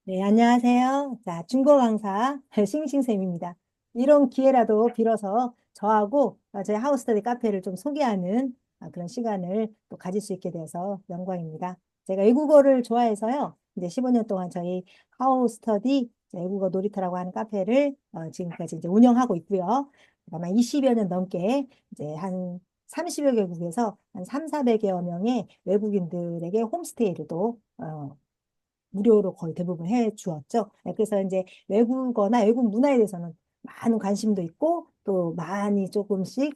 네, 안녕하세요. 자, 중고 강사 싱싱쌤입니다. 이런 기회라도 빌어서 저하고 저희 하우스터디 카페를 좀 소개하는 그런 시간을 또 가질 수 있게 돼서 영광입니다. 제가 외국어를 좋아해서요. 이제 15년 동안 저희 하우스터디 외국어 놀이터라고 하는 카페를 지금까지 이제 운영하고 있고요. 아마 20여 년 넘게 이제 한 30여 개국에서 한 3, 400여 명의 외국인들에게 홈스테이를 또 무료로 거의 대부분 해 주었죠. 네, 그래서 이제 외국어나 외국 문화에 대해서는 많은 관심도 있고 또 많이 조금씩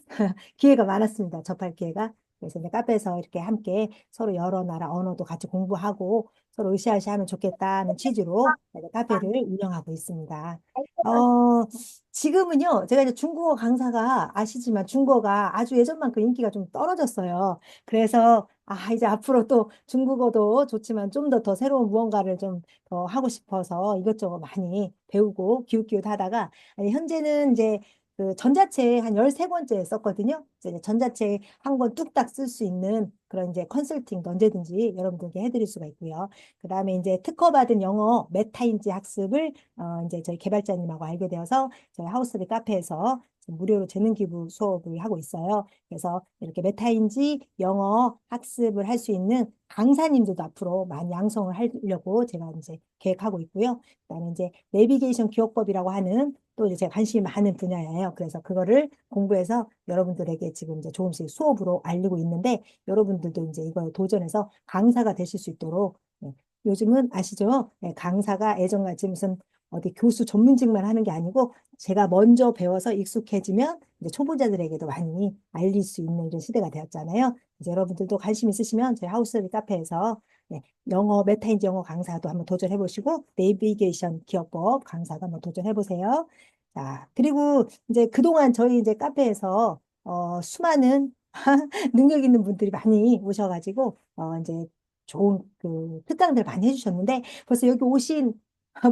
기회가 많았습니다. 접할 기회가. 그래서 이제 카페에서 이렇게 함께 서로 여러 나라 언어도 같이 공부하고 서로 으쌰으쌰하면 좋겠다는 취지로 이제 카페를 운영하고 있습니다. 어, 지금은요, 제가 이제 중국어 강사가 아시지만 중국어가 아주 예전만큼 인기가 좀 떨어졌어요. 그래서 이제 앞으로 또 중국어도 좋지만 좀 더 새로운 무언가를 좀 더 하고 싶어서 이것저것 많이 배우고 기웃기웃 하다가 아니, 현재는 이제 그 전자책 한 13권째 썼거든요. 이제 전자책 한 권 뚝딱 쓸 수 있는 그런 이제 컨설팅도 언제든지 여러분들께 해드릴 수가 있고요. 그다음에 이제 특허받은 영어 메타인지 학습을 이제 저희 개발자님하고 알게 되어서 저희 하우스리 카페에서 지금 무료로 재능 기부 수업을 하고 있어요. 그래서 이렇게 메타인지 영어 학습을 할 수 있는 강사님들도 앞으로 많이 양성을 하려고 제가 이제 계획하고 있고요. 그다음에 이제 내비게이션 기억법이라고 하는 또 이제 제가 관심이 많은 분야예요. 그래서 그거를 공부해서 여러분들에게 지금 이제 조금씩 수업으로 알리고 있는데 여러분들도 이제 이걸 도전해서 강사가 되실 수 있도록 요즘은 아시죠? 강사가 예전같이 무슨 어디 교수 전문직만 하는 게 아니고 제가 먼저 배워서 익숙해지면 이제 초보자들에게도 많이 알릴 수 있는 이런 시대가 되었잖아요. 이제 여러분들도 관심 있으시면 저희 하우스비 카페에서 영어 메타인지 영어 강사도 한번 도전해 보시고 내비게이션 기억법 강사도 한번 도전해 보세요. 자, 그리고 이제 그동안 저희 이제 카페에서 수많은 능력 있는 분들이 많이 오셔가지고 이제 좋은 그 특강들 많이 해주셨는데 벌써 여기 오신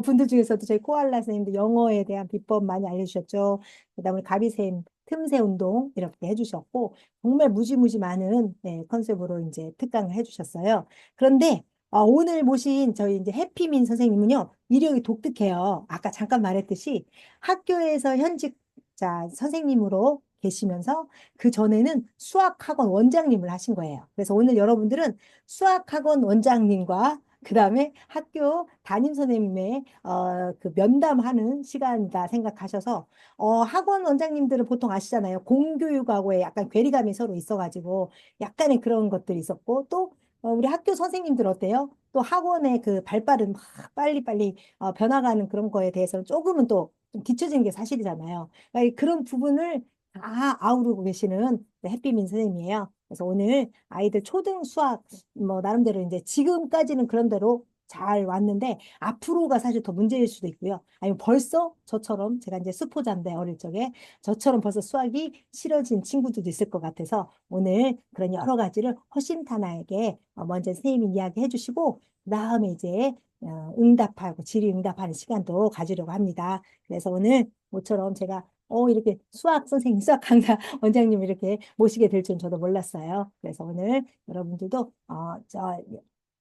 분들 중에서도 저희 코알라 선생님도 영어에 대한 비법 많이 알려주셨죠. 그다음에 가비쌤 틈새 운동 이렇게 해주셨고 정말 무지무지 많은 컨셉으로 이제 특강을 해주셨어요. 그런데 오늘 모신 저희 이제 해피민 선생님은요 이력이 독특해요. 아까 잠깐 말했듯이 학교에서 현직 자 선생님으로 계시면서 그 전에는 수학학원 원장님을 하신 거예요. 그래서 오늘 여러분들은 수학학원 원장님과 그다음에 학교 담임 선생님의 그 면담하는 시간이다 생각하셔서 학원 원장님들은 보통 아시잖아요. 공교육하고의 약간 괴리감이 서로 있어가지고 약간의 그런 것들이 있었고 또 우리 학교 선생님들 어때요? 또 학원의 그 발빠른 막 빨리빨리 변화가는 그런 거에 대해서는 조금은 또 좀 뒤처지는 게 사실이잖아요. 그러니까 그런 부분을 다 아우르고 계시는 햇빛민 선생님이에요. 그래서 오늘 아이들 초등 수학 뭐 나름대로 이제 지금까지는 그런 대로 잘 왔는데 앞으로가 사실 더 문제일 수도 있고요. 아니면 벌써 저처럼 제가 이제 수포자인데 어릴 적에 저처럼 벌써 수학이 싫어진 친구들도 있을 것 같아서 오늘 그런 여러 가지를 허심탄회하게 먼저 선생님이 이야기해 주시고 그다음에 이제 응답하고 질의응답하는 시간도 가지려고 합니다. 그래서 오늘 모처럼 제가 이렇게 수학 선생님, 수학 강사 원장님 이렇게 모시게 될 줄은 저도 몰랐어요. 그래서 오늘 여러분들도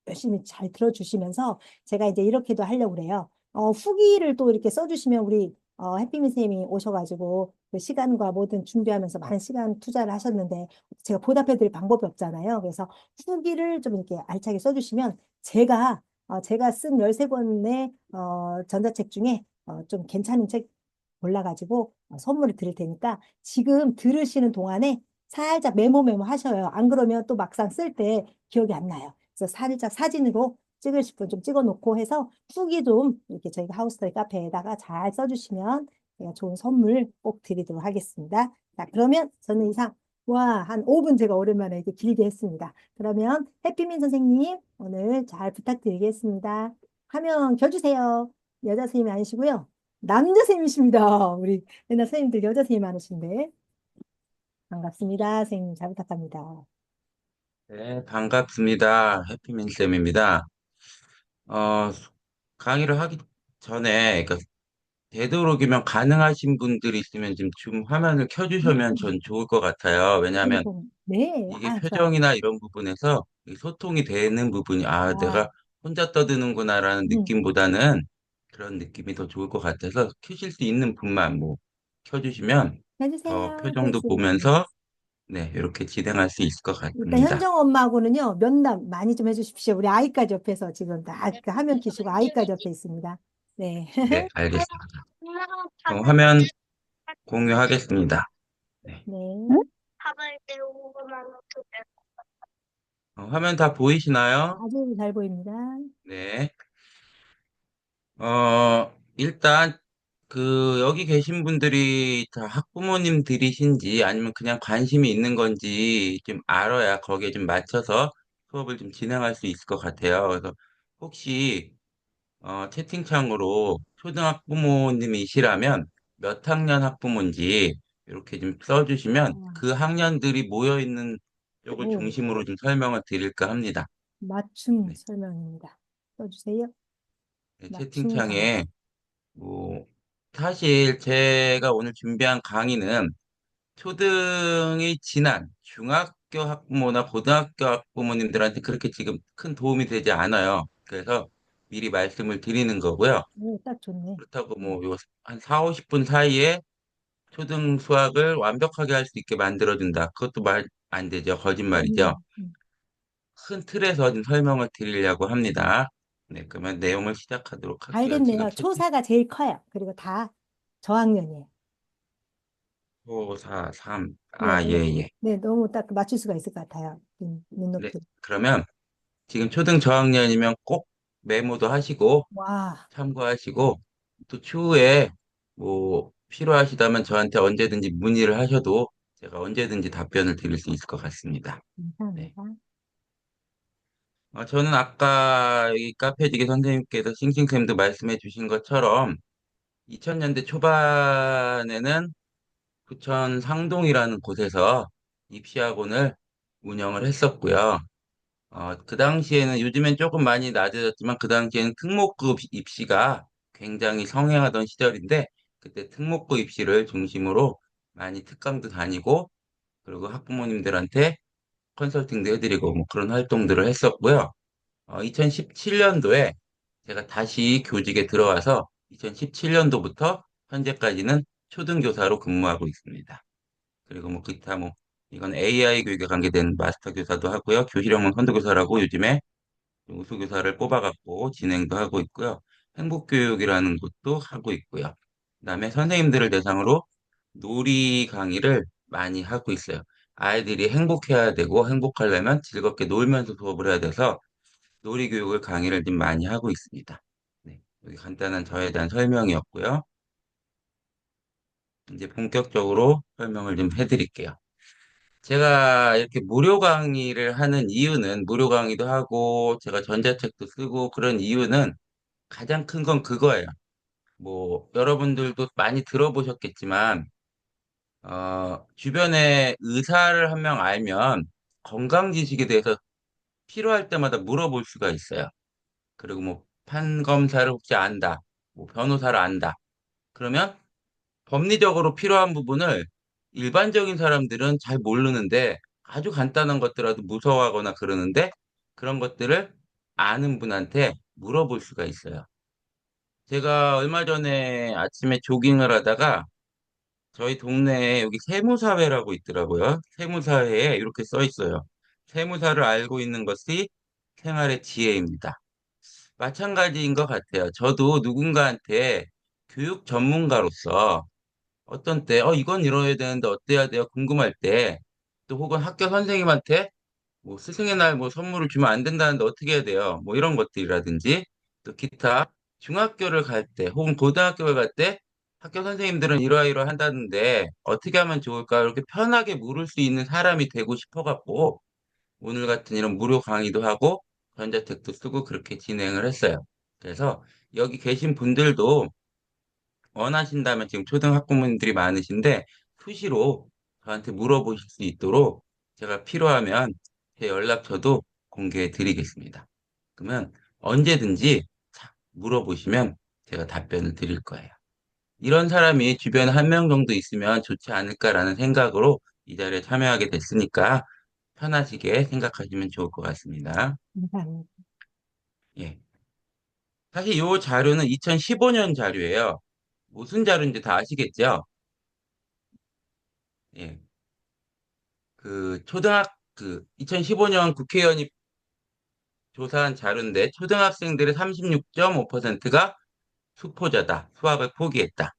열심히 잘 들어주시면서 제가 이제 이렇게도 하려고 그래요. 후기를 또 이렇게 써주시면 우리 해피미 쌤이 오셔가지고 그 시간과 모든 준비하면서 많은 시간 투자를 하셨는데 제가 보답해드릴 방법이 없잖아요. 그래서 후기를 좀 이렇게 알차게 써주시면 제가 쓴 13권의 전자책 중에 좀 괜찮은 책 골라가지고 선물을 드릴 테니까 지금 들으시는 동안에 살짝 메모 하셔요. 안 그러면 또 막상 쓸 때 기억이 안 나요. 그래서 살짝 사진으로 찍으실 분 좀 찍어 놓고 해서 후기 좀 이렇게 저희가 하우스터이 카페에다가 잘 써주시면 제가 좋은 선물 꼭 드리도록 하겠습니다. 자, 그러면 저는 이상 한 5분 제가 오랜만에 이렇게 길게 했습니다. 그러면 해피민 선생님 오늘 잘 부탁드리겠습니다. 화면 켜주세요. 여자 선생님이 아니시고요. 남자 선생님이십니다. 우리 맨날 선생님들 여자 선생님 많으신데 반갑습니다. 선생님 잘 부탁합니다. 네, 반갑습니다. 해피민 쌤입니다. 어, 강의를 하기 전에, 그러니까 되도록이면 가능하신 분들이 있으면 지금 화면을 켜주시면 음, 전 좋을 것 같아요. 왜냐하면 네, 이게 좋아요. 표정이나 이런 부분에서 이 소통이 되는 부분이, 아, 내가 혼자 떠드는구나라는 음, 느낌보다는 그런 느낌이 더 좋을 것 같아서 켜실 수 있는 분만 뭐 켜주시면 더 해주세요. 될 표정도 수 있게. 보면서 네, 이렇게 진행할 수 있을 것 일단 같습니다. 현정 엄마하고는요, 면담 많이 좀 해주십시오. 우리 아이까지 옆에서 지금 다그 화면 키시고 아이까지 옆에 있습니다. 네. 네, 알겠습니다. 그럼 화면 공유하겠습니다. 네. 네. 화면 다 보이시나요? 아주 잘 보입니다. 네. 일단, 여기 계신 분들이 다 학부모님들이신지 아니면 그냥 관심이 있는 건지 좀 알아야 거기에 좀 맞춰서 수업을 좀 진행할 수 있을 것 같아요. 그래서 혹시, 채팅창으로 초등학부모님이시라면 몇 학년 학부모인지 이렇게 좀 써주시면 아, 그 학년들이 모여 있는 쪽을 오, 중심으로 좀 설명을 드릴까 합니다. 맞춤 네. 설명입니다. 써주세요. 네, 맞춤 강의. 채팅창에 뭐, 사실 제가 오늘 준비한 강의는 초등이 지난 중학교 학부모나 고등학교 학부모님들한테 그렇게 지금 큰 도움이 되지 않아요. 그래서 미리 말씀을 드리는 거고요. 오, 딱 좋네. 그렇다고 뭐, 한 4, 50분 사이에 초등 수학을 완벽하게 할 수 있게 만들어준다. 그것도 말 안 되죠. 거짓말이죠. 음, 음. 큰 틀에서 좀 설명을 드리려고 합니다. 네, 그러면 내용을 시작하도록 할게요. 지금 알겠네요. 초사가 제일 커요. 그리고 다 저학년이에요. 채팅 4, 3. 네, 아, 예, 예. 네, 너무 딱 맞출 수가 있을 것 같아요. 네, 눈높이. 그러면 지금 초등 저학년이면 꼭 메모도 하시고 와, 참고하시고 또 추후에 뭐 필요하시다면 저한테 언제든지 문의를 하셔도 제가 언제든지 답변을 드릴 수 있을 것 같습니다. 네. 감사합니다. 저는 아까 이 카페지기 선생님께서 싱싱쌤도 말씀해 주신 것처럼 2000년대 초반에는 부천 상동이라는 곳에서 입시학원을 운영을 했었고요. 그 당시에는 요즘엔 조금 많이 낮아졌지만 그 당시에는 특목고 입시가 굉장히 성행하던 시절인데 그때 특목고 입시를 중심으로 많이 특강도 다니고 그리고 학부모님들한테 컨설팅도 해드리고 뭐 그런 활동들을 했었고요. 2017년도에 제가 다시 교직에 들어와서 2017년도부터 현재까지는 초등교사로 근무하고 있습니다. 그리고 뭐 기타 뭐 이건 AI 교육에 관계된 마스터 교사도 하고요. 교실영문 선도교사라고 요즘에 우수교사를 뽑아갖고 진행도 하고 있고요. 행복교육이라는 것도 하고 있고요. 그다음에 선생님들을 대상으로 놀이 강의를 많이 하고 있어요. 아이들이 행복해야 되고 행복하려면 즐겁게 놀면서 수업을 해야 돼서 놀이교육을 강의를 좀 많이 하고 있습니다. 네, 여기 간단한 저에 대한 설명이었고요. 이제 본격적으로 설명을 좀 해드릴게요. 제가 이렇게 무료 강의를 하는 이유는 무료 강의도 하고 제가 전자책도 쓰고 그런 이유는 가장 큰 건 그거예요. 뭐 여러분들도 많이 들어보셨겠지만 주변에 의사를 한 명 알면 건강 지식에 대해서 필요할 때마다 물어볼 수가 있어요. 그리고 뭐 판검사를 혹시 안다, 뭐 변호사를 안다. 그러면 법리적으로 필요한 부분을 일반적인 사람들은 잘 모르는데 아주 간단한 것들라도 무서워하거나 그러는데 그런 것들을 아는 분한테 물어볼 수가 있어요. 제가 얼마 전에 아침에 조깅을 하다가 저희 동네에 여기 세무사회라고 있더라고요. 세무사회에 이렇게 써 있어요. 세무사를 알고 있는 것이 생활의 지혜입니다. 마찬가지인 것 같아요. 저도 누군가한테 교육 전문가로서 어떤 때, 이건 이뤄야 되는데 어때야 돼요? 궁금할 때, 또 혹은 학교 선생님한테 뭐 스승의 날 뭐 선물을 주면 안 된다는데 어떻게 해야 돼요? 뭐 이런 것들이라든지, 또 기타 중학교를 갈 때, 혹은 고등학교를 갈 때, 학교 선생님들은 이러이러 한다는데 어떻게 하면 좋을까? 이렇게 편하게 물을 수 있는 사람이 되고 싶어갖고, 오늘 같은 이런 무료 강의도 하고, 전자책도 쓰고 그렇게 진행을 했어요. 그래서 여기 계신 분들도 원하신다면 지금 초등학부모님들이 많으신데 수시로 저한테 물어보실 수 있도록 제가 필요하면 제 연락처도 공개해 드리겠습니다. 그러면 언제든지 물어보시면 제가 답변을 드릴 거예요. 이런 사람이 주변에 한 명 정도 있으면 좋지 않을까라는 생각으로 이 자리에 참여하게 됐으니까 편하시게 생각하시면 좋을 것 같습니다. 감사합니다. 예. 사실 이 자료는 2015년 자료예요. 무슨 자료인지 다 아시겠죠? 예. 그 2015년 국회의원이 조사한 자료인데 초등학생들의 36.5%가 수포자다. 수학을 포기했다.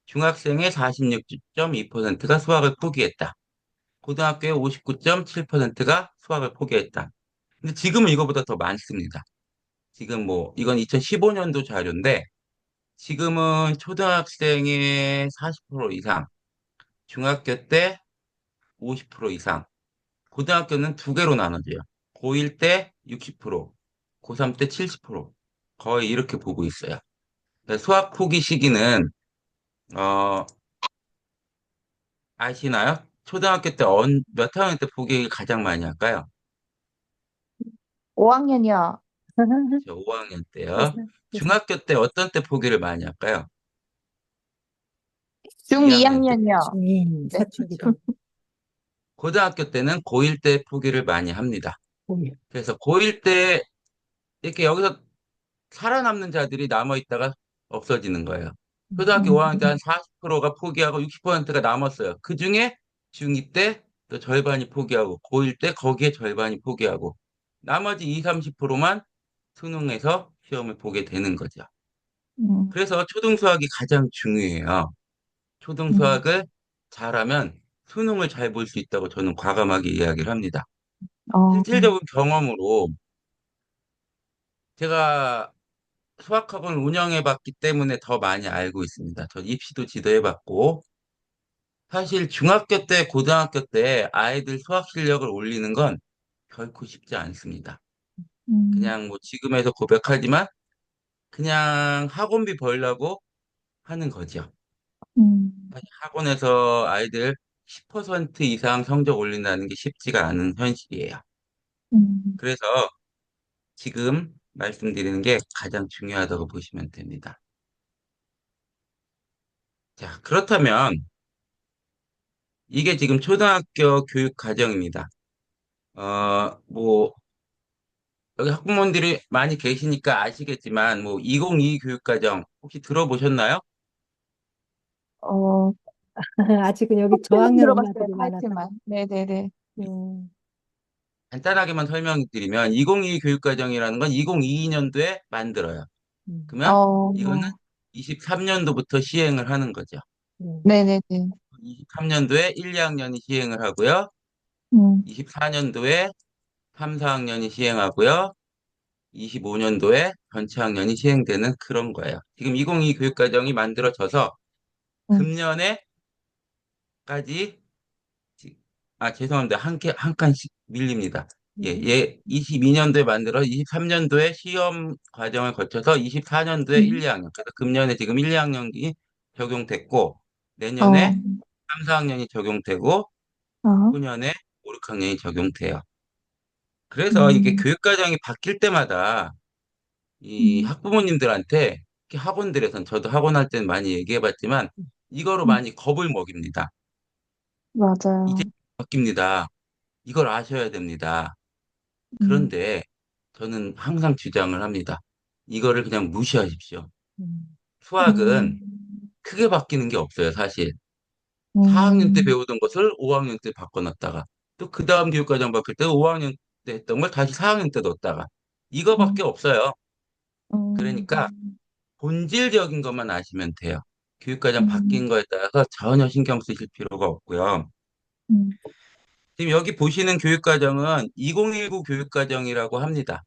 중학생의 46.2%가 수학을 포기했다. 고등학교의 59.7%가 수학을 포기했다. 근데 지금은 이거보다 더 많습니다. 지금 뭐 이건 2015년도 자료인데 지금은 초등학생의 40% 이상, 중학교 때 50% 이상, 고등학교는 두 개로 나눠져요. 고1 때 60%, 고3 때 70%. 거의 이렇게 보고 있어요. 그러니까 수학 포기 시기는 어, 아시나요? 초등학교 때 몇 학년 때 포기를 가장 많이 할까요? 5학년이요. 저 5학년 때요. 그래서, 그래서, 중학교 때 어떤 때 포기를 많이 할까요? 중 2학년 때.2학년이요. 중인 네. 서축이다. 고등학교 때는 고1 때 포기를 많이 합니다. 오일. 그래서 고1 때 이렇게 여기서 살아남는 자들이 남아있다가 없어지는 거예요. 초등학교 5학년 때 한 음, 40%가 포기하고 60%가 남았어요. 그 중에 중2 때 또 절반이 포기하고 고1 때 거기에 절반이 포기하고 나머지 20, 30%만 수능에서 시험을 보게 되는 거죠. 음, 그래서 초등수학이 가장 중요해요. 음. 초등수학을 잘하면 수능을 잘 볼 수 있다고 저는 과감하게 이야기를 합니다. 어, 실질적인 경험으로 제가 수학학원 운영해 봤기 때문에 더 많이 알고 있습니다. 저 입시도 지도해 봤고, 사실 중학교 때, 고등학교 때 아이들 수학 실력을 올리는 건 결코 쉽지 않습니다. 음, 그냥 뭐 지금에서 고백하지만 그냥 학원비 벌려고 하는 거죠. 음, 사실 학원에서 아이들 10% 이상 성적 올린다는 게 쉽지가 않은 현실이에요. 음, 그래서 지금 말씀드리는 게 가장 중요하다고 보시면 됩니다. 자, 그렇다면 이게 지금 초등학교 교육 과정입니다. 뭐, 여기 학부모님들이 많이 계시니까 아시겠지만, 뭐, 2022 교육과정 혹시 들어보셨나요? 어, 아직은 여기 커피는 저학년 들어봤어요, 엄마들이 많아서. 타이틀만. 네네네. 음, 간단하게만 설명드리면, 2022 교육과정이라는 건 2022년도에 만들어요. 음, 그러면 어, 이거는 23년도부터 시행을 하는 거죠. 네. 네네네. 23년도에 1, 2학년이 시행을 하고요. 음, 24년도에 3, 4학년이 시행하고요. 25년도에 전체 학년이 시행되는 그런 거예요. 지금 2022 교육과정이 만들어져서 음, 금년에까지, 죄송합니다. 한 칸씩 밀립니다. 예, 음, 예, 22년도에 만들어 23년도에 시험 과정을 거쳐서 24년도에 1, 음, 2학년. 그래서 금년에 지금 1, 2학년이 적용됐고, 어, 내년에 3, 4학년이 적용되고, 어, 후년에 5, 6학년이 적용돼요. 그래서 이게 음, 교육과정이 바뀔 때마다 이 음, 학부모님들한테 특히 학원들에선 저도 학원 할 때는 많이 얘기해봤지만 이거로 음, 많이 겁을 먹입니다. 이제 맞아요. 바뀝니다. 이걸 아셔야 됩니다. 음, 그런데 저는 항상 주장을 합니다. 이거를 그냥 무시하십시오. 음, 수학은 음, 크게 바뀌는 게 없어요, 사실. 4학년 때 음, 배우던 것을 5학년 때 바꿔놨다가 또 그 다음 교육과정 바뀔 때 5학년 때 했던 걸 다시 4학년 때 넣었다가 이거밖에 음, 없어요. 음, 그러니까 본질적인 것만 아시면 돼요. 교육과정 음, 바뀐 거에 따라서 전혀 신경 쓰실 필요가 없고요. 음, 지금 여기 보시는 교육과정은 2019 교육과정이라고 합니다.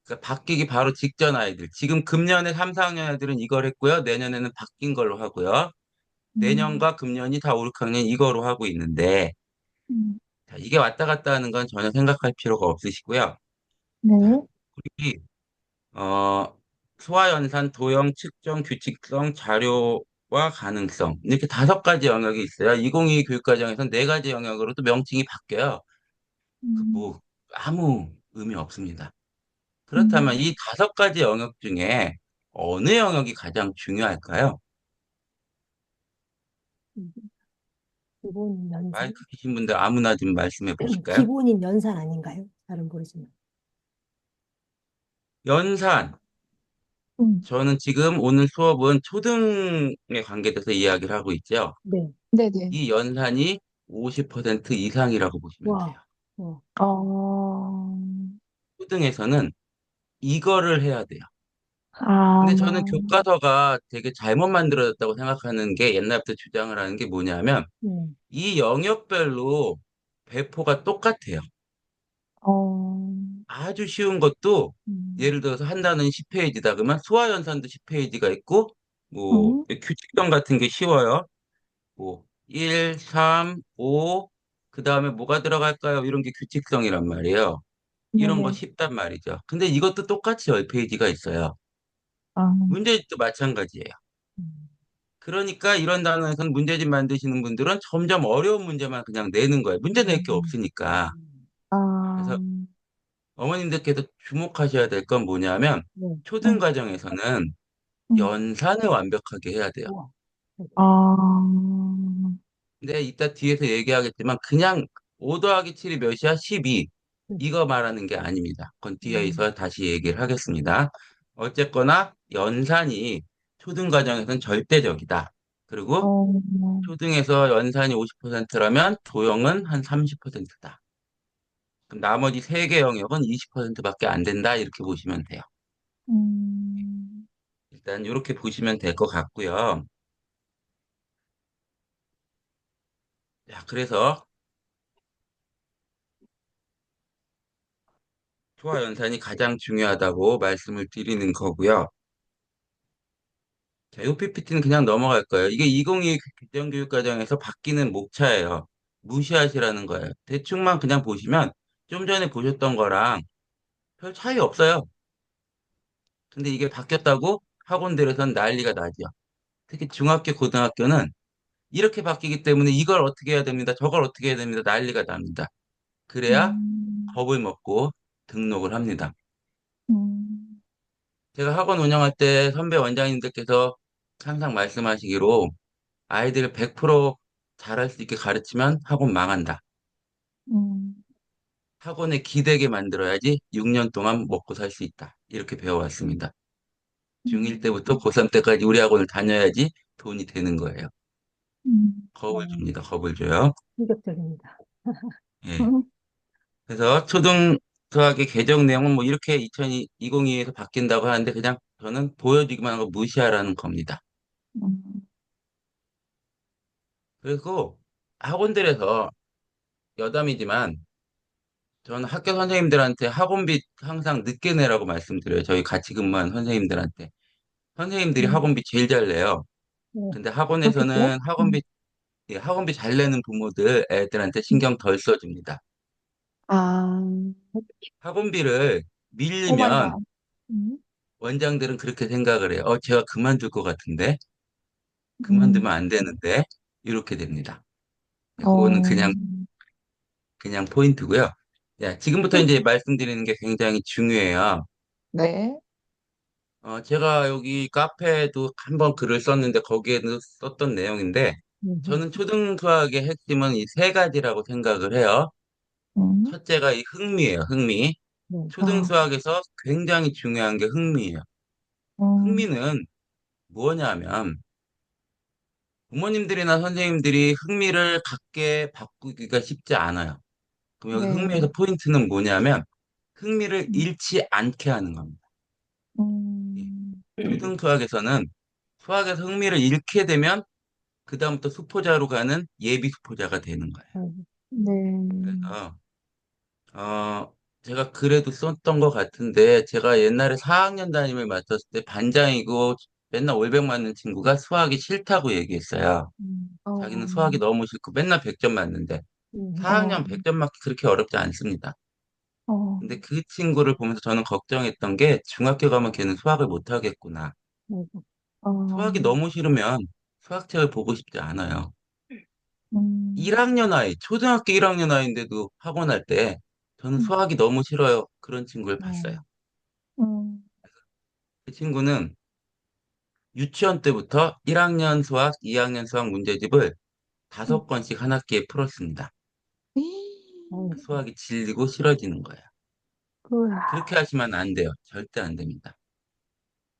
그러니까 바뀌기 바로 직전 아이들. 지금 금년에 3, 4학년 애들은 이걸 했고요. 내년에는 바뀐 걸로 하고요. 음, 내년과 금년이 다 5, 6학년 이거로 하고 있는데 음, 자, 이게 왔다 갔다 하는 건 전혀 생각할 필요가 없으시고요. 자, 네. 우리 소화연산, 도형, 측정, 규칙성, 자료와 가능성 이렇게 5가지 영역이 있어요. 2022 교육과정에서는 4가지 영역으로 또 명칭이 바뀌어요. 음, 뭐 아무 의미 없습니다. 그렇다면 음, 이 5가지 영역 중에 어느 영역이 가장 중요할까요? 음. 기본인 연산? 마이크 계신 분들 아무나 좀 말씀해 보실까요? 기본인 연산 아닌가요? 잘은 모르지만. 연산. 음. 저는 지금 오늘 수업은 초등에 관계돼서 이야기를 하고 있죠. 네. 네네. 이 연산이 50% 이상이라고 보시면 돼요. 와. 와. 어, 초등에서는 이거를 해야 돼요. 아, 근데 저는 교과서가 되게 잘못 만들어졌다고 생각하는 게 옛날부터 주장을 하는 게 뭐냐면 음. 이 영역별로 배포가 똑같아요. 어, 아주 쉬운 것도 음. 예를 들어서 한 단어는 10페이지다 그러면 수화연산도 10페이지가 있고 뭐 음, 규칙성 같은 게 쉬워요. 뭐 1, 3, 5, 그 다음에 뭐가 들어갈까요? 이런 게 규칙성이란 말이에요. 이런 거 네네. 쉽단 말이죠. 근데 이것도 똑같이 10페이지가 있어요. 아, 문제집도 마찬가지예요. 음. 그러니까 이런 단어에서는 문제집 만드시는 분들은 점점 어려운 문제만 그냥 내는 거예요. 문제 낼 게 음. 없으니까. 아, 그래서 어머님들께서 주목하셔야 될 건 뭐냐면 네. 초등 음, 과정에서는 음. 연산을 완벽하게 해야 돼요. 우와. 네. 아, 근데 이따 뒤에서 얘기하겠지만 그냥 5 더하기 7이 몇이야? 12. 네. 이거 말하는 게 아닙니다. 그건 음. 뒤에서 다시 얘기를 하겠습니다. 어쨌거나 연산이 초등 과정에서는 절대적이다. 그리고 어, 초등에서 연산이 50%라면 도형은 한 30%다. 그럼 나머지 세 개 영역은 20%밖에 안 된다. 이렇게 보시면 돼요. 음, 일단 이렇게 보시면 될 것 같고요. 자, 그래서 초와 연산이 가장 중요하다고 말씀을 드리는 거고요. 자, 이 PPT는 그냥 넘어갈 거예요. 이게 2022 교정교육과정에서 바뀌는 목차예요. 무시하시라는 거예요. 대충만 그냥 보시면 좀 전에 보셨던 거랑 별 차이 없어요. 근데 이게 바뀌었다고 학원들에선 난리가 나죠. 특히 중학교, 고등학교는 이렇게 바뀌기 때문에 이걸 어떻게 해야 됩니다. 저걸 어떻게 해야 됩니다. 난리가 납니다. 그래야 음, 겁을 먹고 등록을 합니다. 음, 제가 학원 운영할 때 선배 원장님들께서 항상 말씀하시기로 아이들을 100% 잘할 수 있게 가르치면 학원 망한다. 음, 학원에 기대게 만들어야지 6년 동안 먹고 살 수 있다. 이렇게 배워왔습니다. 중1 음, 때부터 고3 때까지 우리 학원을 다녀야지 돈이 되는 거예요. 겁을 어, 줍니다. 겁을 줘요. 충격적입니다. 예. 그래서 초등 수학의 개정 내용은 뭐 이렇게 2022에서 바뀐다고 하는데 그냥 저는 보여주기만 하고 무시하라는 겁니다. 음, 그리고 학원들에서 여담이지만 저는 학교 선생님들한테 학원비 항상 늦게 내라고 말씀드려요. 저희 같이 근무한 선생님들한테. 선생님들이 음. 학원비 제일 잘 내요. 네. 근데 그렇겠죠? 학원에서는 예, 학원비 잘 내는 부모들 애들한테 음. 신경 덜 써줍니다. 아, 학원비를 오 마이 밀리면 갓. 음, 원장들은 그렇게 생각을 해요. 제가 그만둘 것 같은데, 음, 그만두면 안 되는데, 이렇게 됩니다. 네, 그거는 어, 그냥 포인트고요. 야, 지금부터 이제 말씀드리는 게 굉장히 중요해요. 네. 제가 여기 카페에도 한번 글을 썼는데 거기에도 썼던 내용인데 음. 저는 초등 수학의 핵심은 이 세 가지라고 생각을 해요. 음, 첫째가 이 흥미예요, 흥미. 네. 초등 아, 수학에서 굉장히 중요한 게 흥미예요. 음, 흥미는 뭐냐면 부모님들이나 선생님들이 흥미를 갖게 바꾸기가 쉽지 않아요. 그럼 여기 네. 흥미에서 포인트는 뭐냐면 흥미를 음, 잃지 않게 하는 겁니다. 예. 음, 초등 수학에서는 수학에서 흥미를 잃게 되면 그다음부터 수포자로 가는 예비 수포자가 되는 거예요. 아이고. 네. 그래서 제가 글에도 썼던 것 같은데 제가 옛날에 4학년 담임을 맡았을 때 반장이고 맨날 올백 맞는 친구가 수학이 싫다고 얘기했어요. 어, 자기는 수학이 너무 싫고 맨날 100점 맞는데 어, 4학년 100점 맞기 그렇게 어렵지 않습니다. 어, 근데 그 친구를 보면서 저는 걱정했던 게 중학교 가면 걔는 수학을 못 하겠구나. 아이고. 어, 수학이 너무 싫으면 수학책을 보고 싶지 않아요. 음, 1학년 아이, 초등학교 1학년 아이인데도 학원 할 때 저는 음, 수학이 너무 싫어요. 그런 친구를 봤어요. 어. 음, 그 친구는 유치원 때부터 1학년 수학, 2학년 수학 문제집을 음. 5권씩 한 학기에 풀었습니다. 아이고. 수학이 질리고 싫어지는 거예요. 으아. 그렇게 하시면 안 돼요. 절대 안 됩니다.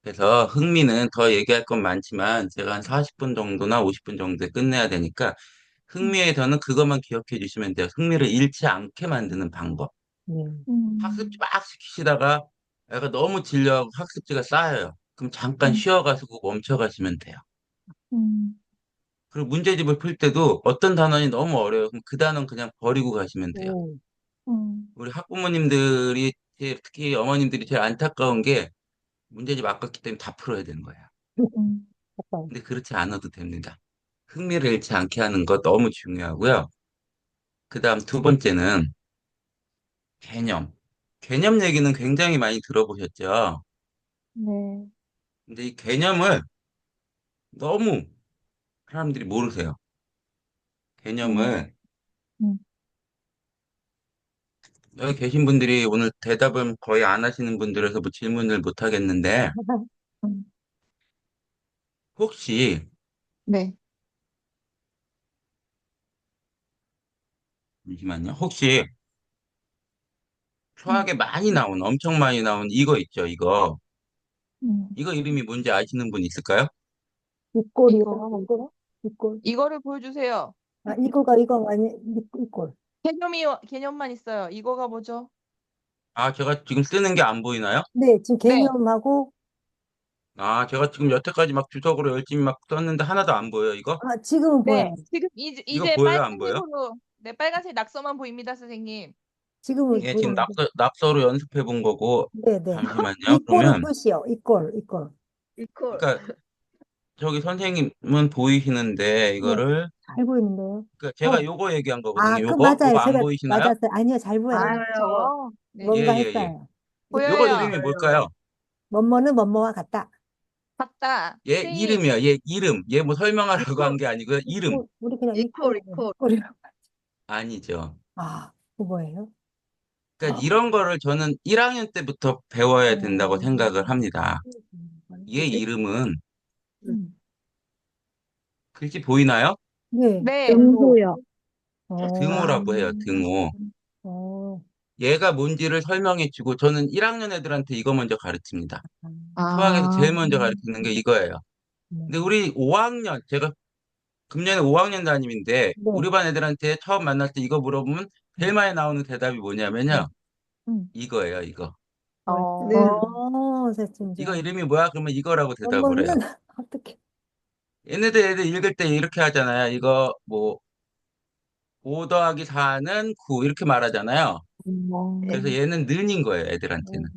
그래서 흥미는 더 얘기할 건 많지만 제가 한 40분 정도나 50분 정도에 끝내야 되니까 음, 흥미에서는 그것만 기억해 주시면 돼요. 흥미를 잃지 않게 만드는 방법. 네. 학습지 음, 막 시키시다가 애가 너무 질려하고 학습지가 쌓여요. 그럼 잠깐 음, 쉬어가지고 멈춰가시면 돼요. 음, 그리고 문제집을 풀 때도 어떤 단원이 너무 어려워요. 그럼 그 단원 그냥 버리고 가시면 돼요. 오, 음, 우리 학부모님들이 특히 어머님들이 제일 안타까운 게 문제집 아깝기 때문에 다 풀어야 되는 거예요. 음, 잠깐. 근데 그렇지 않아도 됩니다. 흥미를 잃지 않게 하는 거 너무 중요하고요. 그 다음 두 번째는 개념. 개념 얘기는 굉장히 많이 들어보셨죠? 네, 근데 이 개념을 너무 사람들이 모르세요. 음, 개념을 음, 여기 계신 분들이 오늘 대답은 거의 안 하시는 분들에서 뭐 질문을 못 하겠는데 음, 혹시 네, 잠시만요. 혹시 음, 수학에 많이 나온 엄청 많이 나온 이거 있죠? 이거 음. 이거 이름이 뭔지 아시는 분 있을까요? 이꼴이요? 이거, 이꼴? 이꼴? 이거를 보여주세요. 아, 이거가 이거 아니, 이꼴. 개념만 있어요. 이거가 뭐죠? 아, 제가 지금 쓰는 게 안 보이나요? 네, 지금 네, 개념하고, 아, 제가 지금 여태까지 막 주석으로 열심히 막 썼는데 하나도 안 보여요, 이거? 아, 지금은 네. 보여요. 지금 이거 이제 보여요, 안 보여요? 빨간색으로, 네, 빨간색 낙서만 보입니다, 선생님. 지금은 예, 지금 보이는데. 낙서로 연습해 본 거고, 네네. 잠시만요. 이꼴을 그러면, 표시요. 이꼴. 이퀄. 그러니까 저기 선생님은 보이시는데, 네, 이거를, 잘 보이는데요. 그러니까 어, 제가 요거 얘기한 아, 거거든요. 그 요거? 맞아요. 요거 안 제가 보이시나요? 맞았어요. 아니요, 잘 보여요. 저거? 네. 예, 뭔가 예, 예. 했어요. 요거 보여요. 이름이 뭘까요? 뭐뭐는 뭐뭐와 같다. 같다. 얘 선생님, 이름이야, 얘 이름. 얘 뭐 설명하라고 한 이퀄, 게 아니고요. 이름. 우리 그냥 이퀄, 이꼴, 이퀄. 이꼴이라고. 아니죠. 아, 그거예요? 그러니까 이런 거를 저는 1학년 때부터 배워야 된다고 어, 생각을 합니다. 얘 뭐지? 이름은 음. 글씨 보이나요? 네. 네. 등호요. 어, 등호라고 해요, 등호. 어, 얘가 뭔지를 설명해 주고 저는 1학년 애들한테 이거 먼저 가르칩니다. 수학에서 아, 제일 먼저 가르치는 게 이거예요. 근데 네. 우리 5학년, 제가 금년에 5학년 담임인데 네. 우리 반 애들한테 처음 만날 때 이거 물어보면 제일 많이 나오는 대답이 뭐냐면요. 네. 음. 이거예요, 이거. 이거 세친자. 이름이 뭐야? 그러면 이거라고 대답을 해요. 엄마는 어떻게? 애들 읽을 때 이렇게 하잖아요. 이거 뭐 5 더하기 4는 9 이렇게 말하잖아요. 네. 그래서 얘는 는인 거예요, 애들한테는.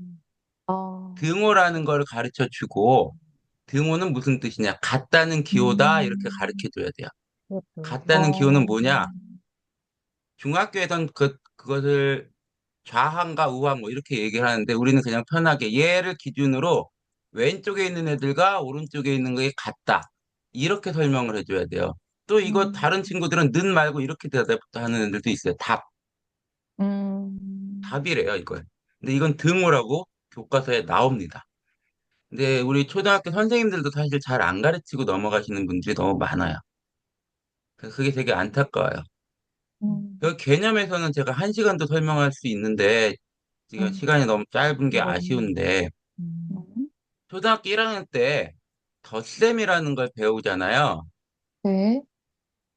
어, 등호라는 걸 가르쳐 주고 등호는 무슨 뜻이냐? 같다는 기호다 이렇게 가르쳐 줘야 돼요. 그렇죠. 같다는 기호는 어, 뭐냐? 중학교에선 그것을 좌항과 우항 뭐 이렇게 얘기를 하는데 우리는 그냥 편하게 얘를 기준으로 왼쪽에 있는 애들과 오른쪽에 있는 게 같다. 이렇게 설명을 해줘야 돼요. 또 이거 음, 다른 친구들은 는 말고 이렇게 대답부터 하는 애들도 있어요. 답. 음, 답이래요, 이걸. 근데 이건 등호라고 교과서에 나옵니다. 근데 우리 초등학교 선생님들도 사실 잘 안 가르치고 넘어가시는 분들이 너무 많아요. 그래서 그게 되게 안타까워요. 그 개념에서는 제가 1시간도 설명할 수 있는데 지금 음, 시간이 너무 짧은 게 음, 아쉬운데 음, 초등학교 1학년 때 덧셈이라는 걸 배우잖아요. 네.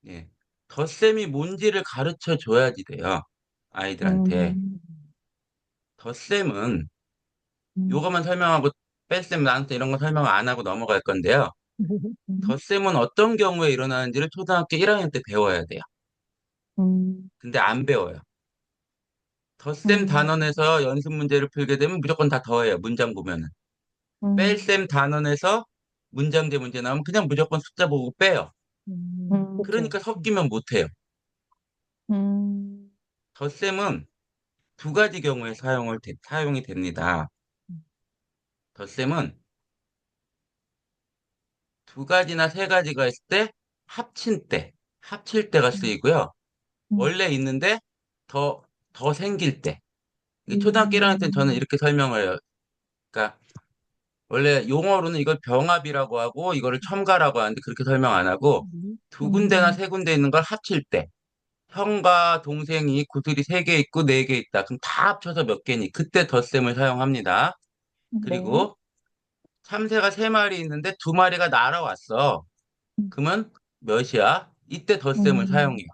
예. 덧셈이 뭔지를 가르쳐 줘야지 돼요. 아이들한테. 음, 덧셈은 음, 요거만 설명하고 뺄셈 나눗셈 이런 거 설명 안 하고 넘어갈 건데요. 음, 덧셈은 어떤 경우에 일어나는지를 초등학교 1학년 때 배워야 돼요. 음, 근데 안 배워요. 덧셈 음, 단원에서 연습 문제를 풀게 되면 무조건 다 더해요. 문장 보면은. 음, 뺄셈 단원에서 문장제 문제 나오면 그냥 무조건 숫자 보고 빼요. 그렇죠. 그러니까 섞이면 못해요. 음, 덧셈은 두 가지 경우에 사용이 됩니다. 덧셈은 두 가지나 세 가지가 있을 때 합칠 때가 쓰이고요. 음, 원래 있는데 더, 더 생길 때. 이게 초등학교 1학년 때는 저는 음, 이렇게 설명을 해요. 그러니까 원래 용어로는 이걸 병합이라고 하고 이거를 첨가라고 하는데 그렇게 설명 안 하고 두 군데나 음, 세 군데 있는 걸 합칠 때. 형과 동생이 구슬이 3개 있고 4개 있다. 그럼 다 합쳐서 몇 개니? 그때 덧셈을 사용합니다. 네. 그리고 참새가 3마리 있는데 2마리가 날아왔어. 음, 그러면 몇이야? 이때 덧셈을 음, 사용해요.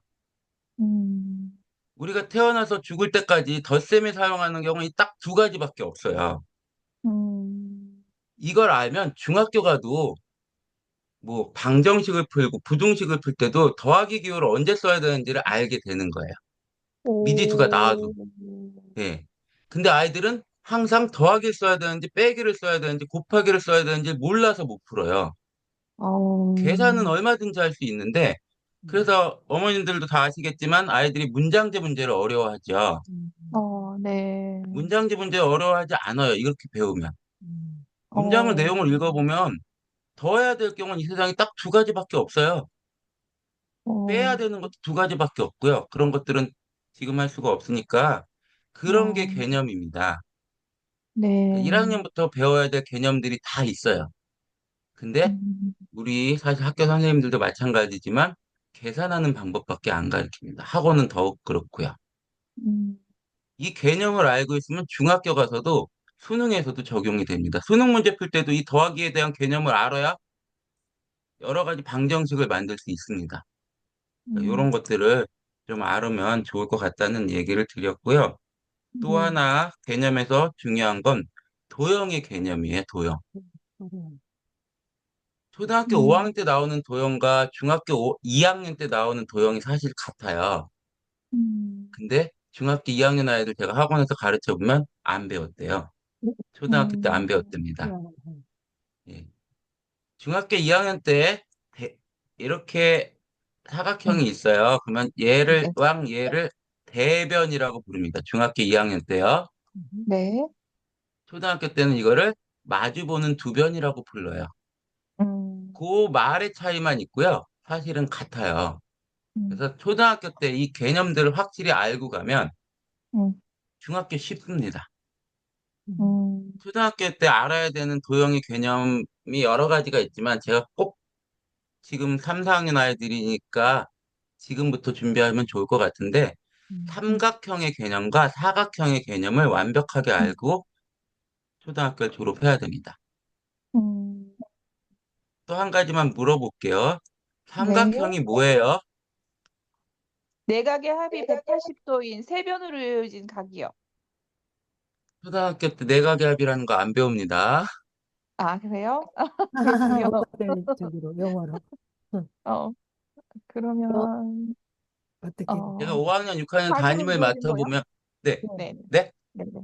음, 우리가 태어나서 죽을 때까지 덧셈을 사용하는 경우는 딱 2가지밖에 없어요. 음. 이걸 알면 중학교 가도 뭐 방정식을 풀고 부등식을 풀 때도 더하기 기호를 언제 써야 되는지를 알게 되는 거예요. 미지수가 나와도. 오, 예. 근데 아이들은 항상 더하기를 써야 되는지 빼기를 써야 되는지 곱하기를 써야 되는지 몰라서 못 풀어요. 계산은 어, 얼마든지 할 수 있는데 그래서 어머님들도 다 아시겠지만 아이들이 문장제 문제를 어려워하죠. 음, 네. 문장제 문제 어려워하지 않아요. 이렇게 배우면. 음, 문장을 어, 내용을 읽어보면 더해야 될 경우는 이 세상에 딱 2가지밖에 없어요. 어, 빼야 되는 것도 2가지밖에 없고요. 그런 것들은 지금 할 수가 없으니까 그런 게 어, 개념입니다. 네. 1학년부터 배워야 될 개념들이 다 있어요. 근데 음, 우리 사실 학교 선생님들도 마찬가지지만 계산하는 방법밖에 안 가르칩니다. 학원은 더욱 그렇고요. 음, 이 개념을 알고 있으면 중학교 가서도 수능에서도 적용이 됩니다. 수능 문제 풀 때도 이 더하기에 대한 개념을 알아야 여러 가지 방정식을 만들 수 있습니다. 음, 이런 것들을 좀 알으면 좋을 것 같다는 얘기를 드렸고요. 또 네. 하나 개념에서 중요한 건 도형의 개념이에요, 도형. 어려워요. 초등학교 음, 5학년 때 나오는 도형과 중학교 2학년 때 나오는 도형이 사실 같아요. 음, 근데 중학교 2학년 아이들 제가 학원에서 가르쳐 보면 안 배웠대요. 초등학교 때 안 음, 배웠답니다. 어려워요. 예. 중학교 2학년 때 이렇게 사각형이 있어요. 그러면 네. 얘를 대변이라고 부릅니다. 중학교 2학년 때요. 네. 초등학교 때는 이거를 마주보는 두변이라고 불러요. 음, 그 말의 차이만 있고요. 사실은 같아요. 음, 그래서 초등학교 때 이 개념들을 확실히 알고 가면 음, 중학교 쉽습니다. 음, 음, 초등학교 때 알아야 되는 도형의 개념이 여러 가지가 있지만 제가 꼭 지금 3, 4학년 아이들이니까 지금부터 준비하면 좋을 것 같은데 음, 삼각형의 개념과 사각형의 개념을 완벽하게 음, 알고 초등학교를 졸업해야 됩니다. 음. 또 한 가지만 물어볼게요. 네. 삼각형이 뭐예요? 내각의 합이 180도인 세변으로 이어진 각이요. 초등학교 때 내각의 합이라는 거 안 배웁니다. 아, 그래요? 그렇군요. 엄마들 저기로 영어로. 응. 어, 어, 그러면, 어떻게 돼? 제가 어, 5학년, 6학년 각으로 담임을 이루어진 도형? 맡아보면 네, 네, 네? 네, 네.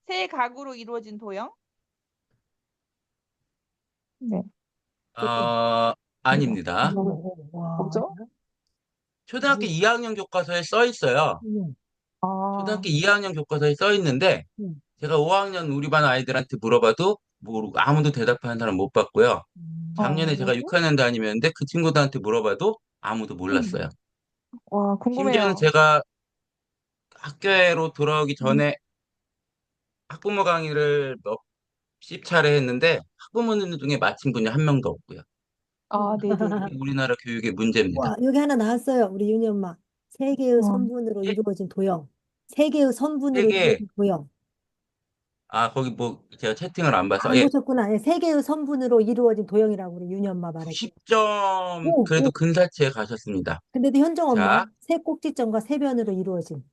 세 각으로 이루어진 도형? 네, 어, 아니요. 아닙니다. 와, 뭐죠? 초등학교 2학년 교과서에 써 있어요. 응, 아, 초등학교 2학년 교과서에 써 있는데 응, 제가 5학년 우리 반 아이들한테 물어봐도 모르고 아무도 대답하는 사람 못 봤고요. 작년에 제가 뭐지? 6학년 다니면는데 그 친구들한테 물어봐도 아무도 음. 몰랐어요. 와, 심지어는 궁금해요. 제가 학교로 돌아오기 음. 전에 학부모 강의를 몇십 차례 했는데 학부모님 중에 맞힌 분이 한 명도 없고요. 아, 네네네. 이게 우리나라 교육의 문제입니다. 와, 여기 하나 나왔어요. 우리 윤희 엄마. 세 개의 어, 선분으로 세, 이루어진 도형. 세 개의 세 선분으로 개, 이루어진 도형. 거기 뭐 제가 채팅을 안 봐서, 안 예, 보셨구나. 예, 세 개의 선분으로 이루어진 도형이라고 우리 윤희 엄마 말했죠. 90점 오, 그래도 오. 근사치에 가셨습니다. 근데도 현정 엄마 자, 세 꼭지점과 세 변으로 이루어진.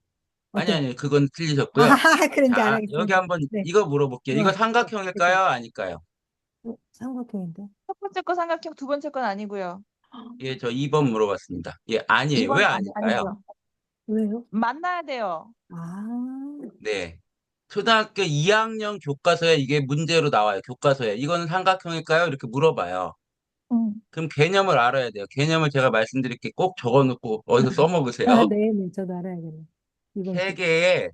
아니, 어때요? 그건 아, 틀리셨고요. 그런지 자, 여기 알아겠습니다. 한번 네. 이거 물어볼게요. 이거 됐어요. 삼각형일까요? 아닐까요? 삼각형인데. 첫 번째 거 삼각형, 두 번째 건 아니고요. 예, 저 2번 물어봤습니다. 예, 아니에요. 왜 2번 아닐까요? 아니고요. 왜요? 만나야 돼요. 아, 네. 초등학교 2학년 교과서에 이게 문제로 나와요. 교과서에. 이거는 삼각형일까요? 이렇게 물어봐요. 음. 그럼 개념을 알아야 돼요. 개념을 제가 말씀드릴게 꼭 적어놓고 어디서 아, 써먹으세요. 네네. 저도 알아야겠네. 이번 세 주. 개의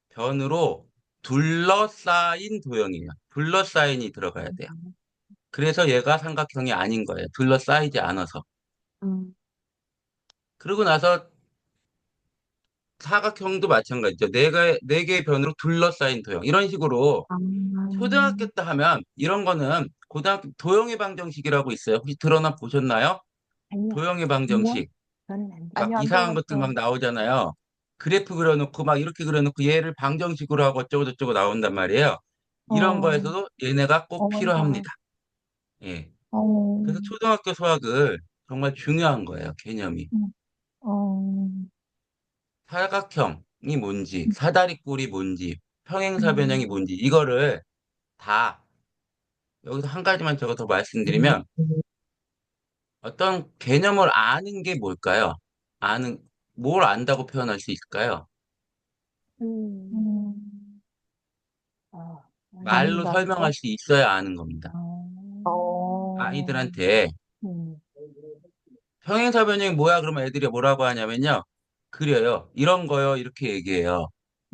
변으로 둘러싸인 도형이에요. 둘러싸인이 들어가야 돼요. 그래서 얘가 삼각형이 아닌 거예요. 둘러싸이지 않아서. 음. 그러고 나서 사각형도 마찬가지죠. 네 개의 변으로 둘러싸인 도형. 이런 식으로 아, 초등학교 때 하면 이런 거는 고등학교 도형의 방정식이라고 있어요. 혹시 드러나 보셨나요? 아니요. 도형의 아니요. 방정식. 저는 안 돼요. 막 아니요, 안 이상한 것들 막 되겠어. 나오잖아요. 그래프 그려놓고 막 이렇게 그려놓고 얘를 방정식으로 하고 어쩌고저쩌고 나온단 말이에요. 이런 어, 거에서도 얘네가 꼭 오 마이 갓. 필요합니다. 예. 어, 그래서 초등학교 수학을 정말 중요한 거예요, 개념이. 음, 어, 사각형이 뭔지, 사다리꼴이 뭔지, 평행사변형이 음, 뭔지, 이거를 다 여기서 한 가지만 제가 더 말씀드리면 어떤 개념을 아는 게 뭘까요? 아는, 뭘 안다고 표현할 수 있을까요? 음, 음, 아, 말로 아는다는 설명할 거? 수 있어야 아는 겁니다. 어, 아이들한테 음, 평행사변형이 뭐야? 그러면 애들이 뭐라고 하냐면요. 그려요. 이런 거요. 이렇게 얘기해요.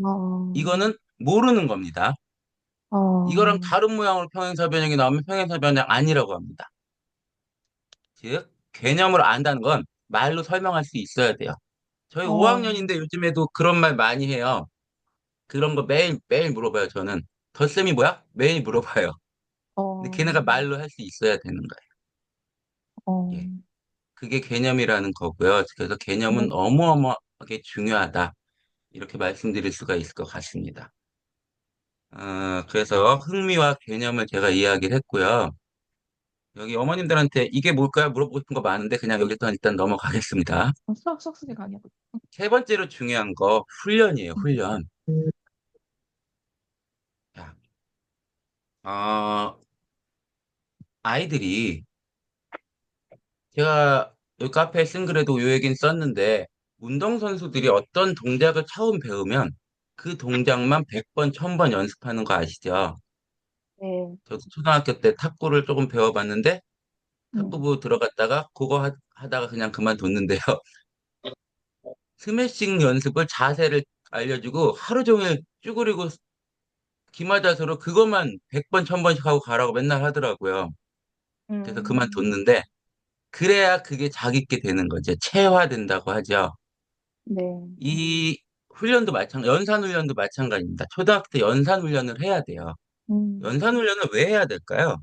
어, 이거는 모르는 겁니다. 이거랑 어, 다른 모양으로 평행사변형이 나오면 평행사변형 아니라고 합니다. 즉, 개념을 안다는 건 말로 설명할 수 있어야 돼요. 저희 어, 5학년인데 요즘에도 그런 말 많이 해요. 그런 거 매일, 매일 물어봐요, 저는. 덧셈이 뭐야? 매일 물어봐요. 근데 어, 걔네가 말로 할 수 있어야 되는 거예요. 어, 예. 그게 개념이라는 거고요. 그래서 네. 개념은 어마어마하게 중요하다. 이렇게 말씀드릴 수가 있을 것 같습니다. 그래서 흥미와 개념을 제가 이야기를 했고요. 여기 어머님들한테 이게 뭘까요? 물어보고 싶은 거 많은데 그냥 여기서 일단 넘어가겠습니다. 수학 쓰기 아니야. 세 번째로 중요한 거 훈련이에요, 훈련. 자, 어, 아이들이 제가 여기 카페에 쓴 글에도 요 얘기는 썼는데 운동선수들이 어떤 동작을 처음 배우면 그 동작만 100번, 1000번 연습하는 거 아시죠? 네. 저도 초등학교 때 탁구를 조금 배워봤는데 음, 탁구부 들어갔다가 그거 하다가 그냥 그만뒀는데요. 스매싱 연습을 자세를 알려주고 하루 종일 쭈그리고 기마자세로 그것만 100번, 1000번씩 하고 가라고 맨날 하더라고요. 그래서 음, 그만뒀는데 그래야 그게 자기게 되는 거죠. 체화된다고 하죠. 네. 이 훈련도 연산 훈련도 마찬가지입니다. 초등학교 때 연산 훈련을 해야 돼요. 음, 연산 훈련을 왜 해야 될까요?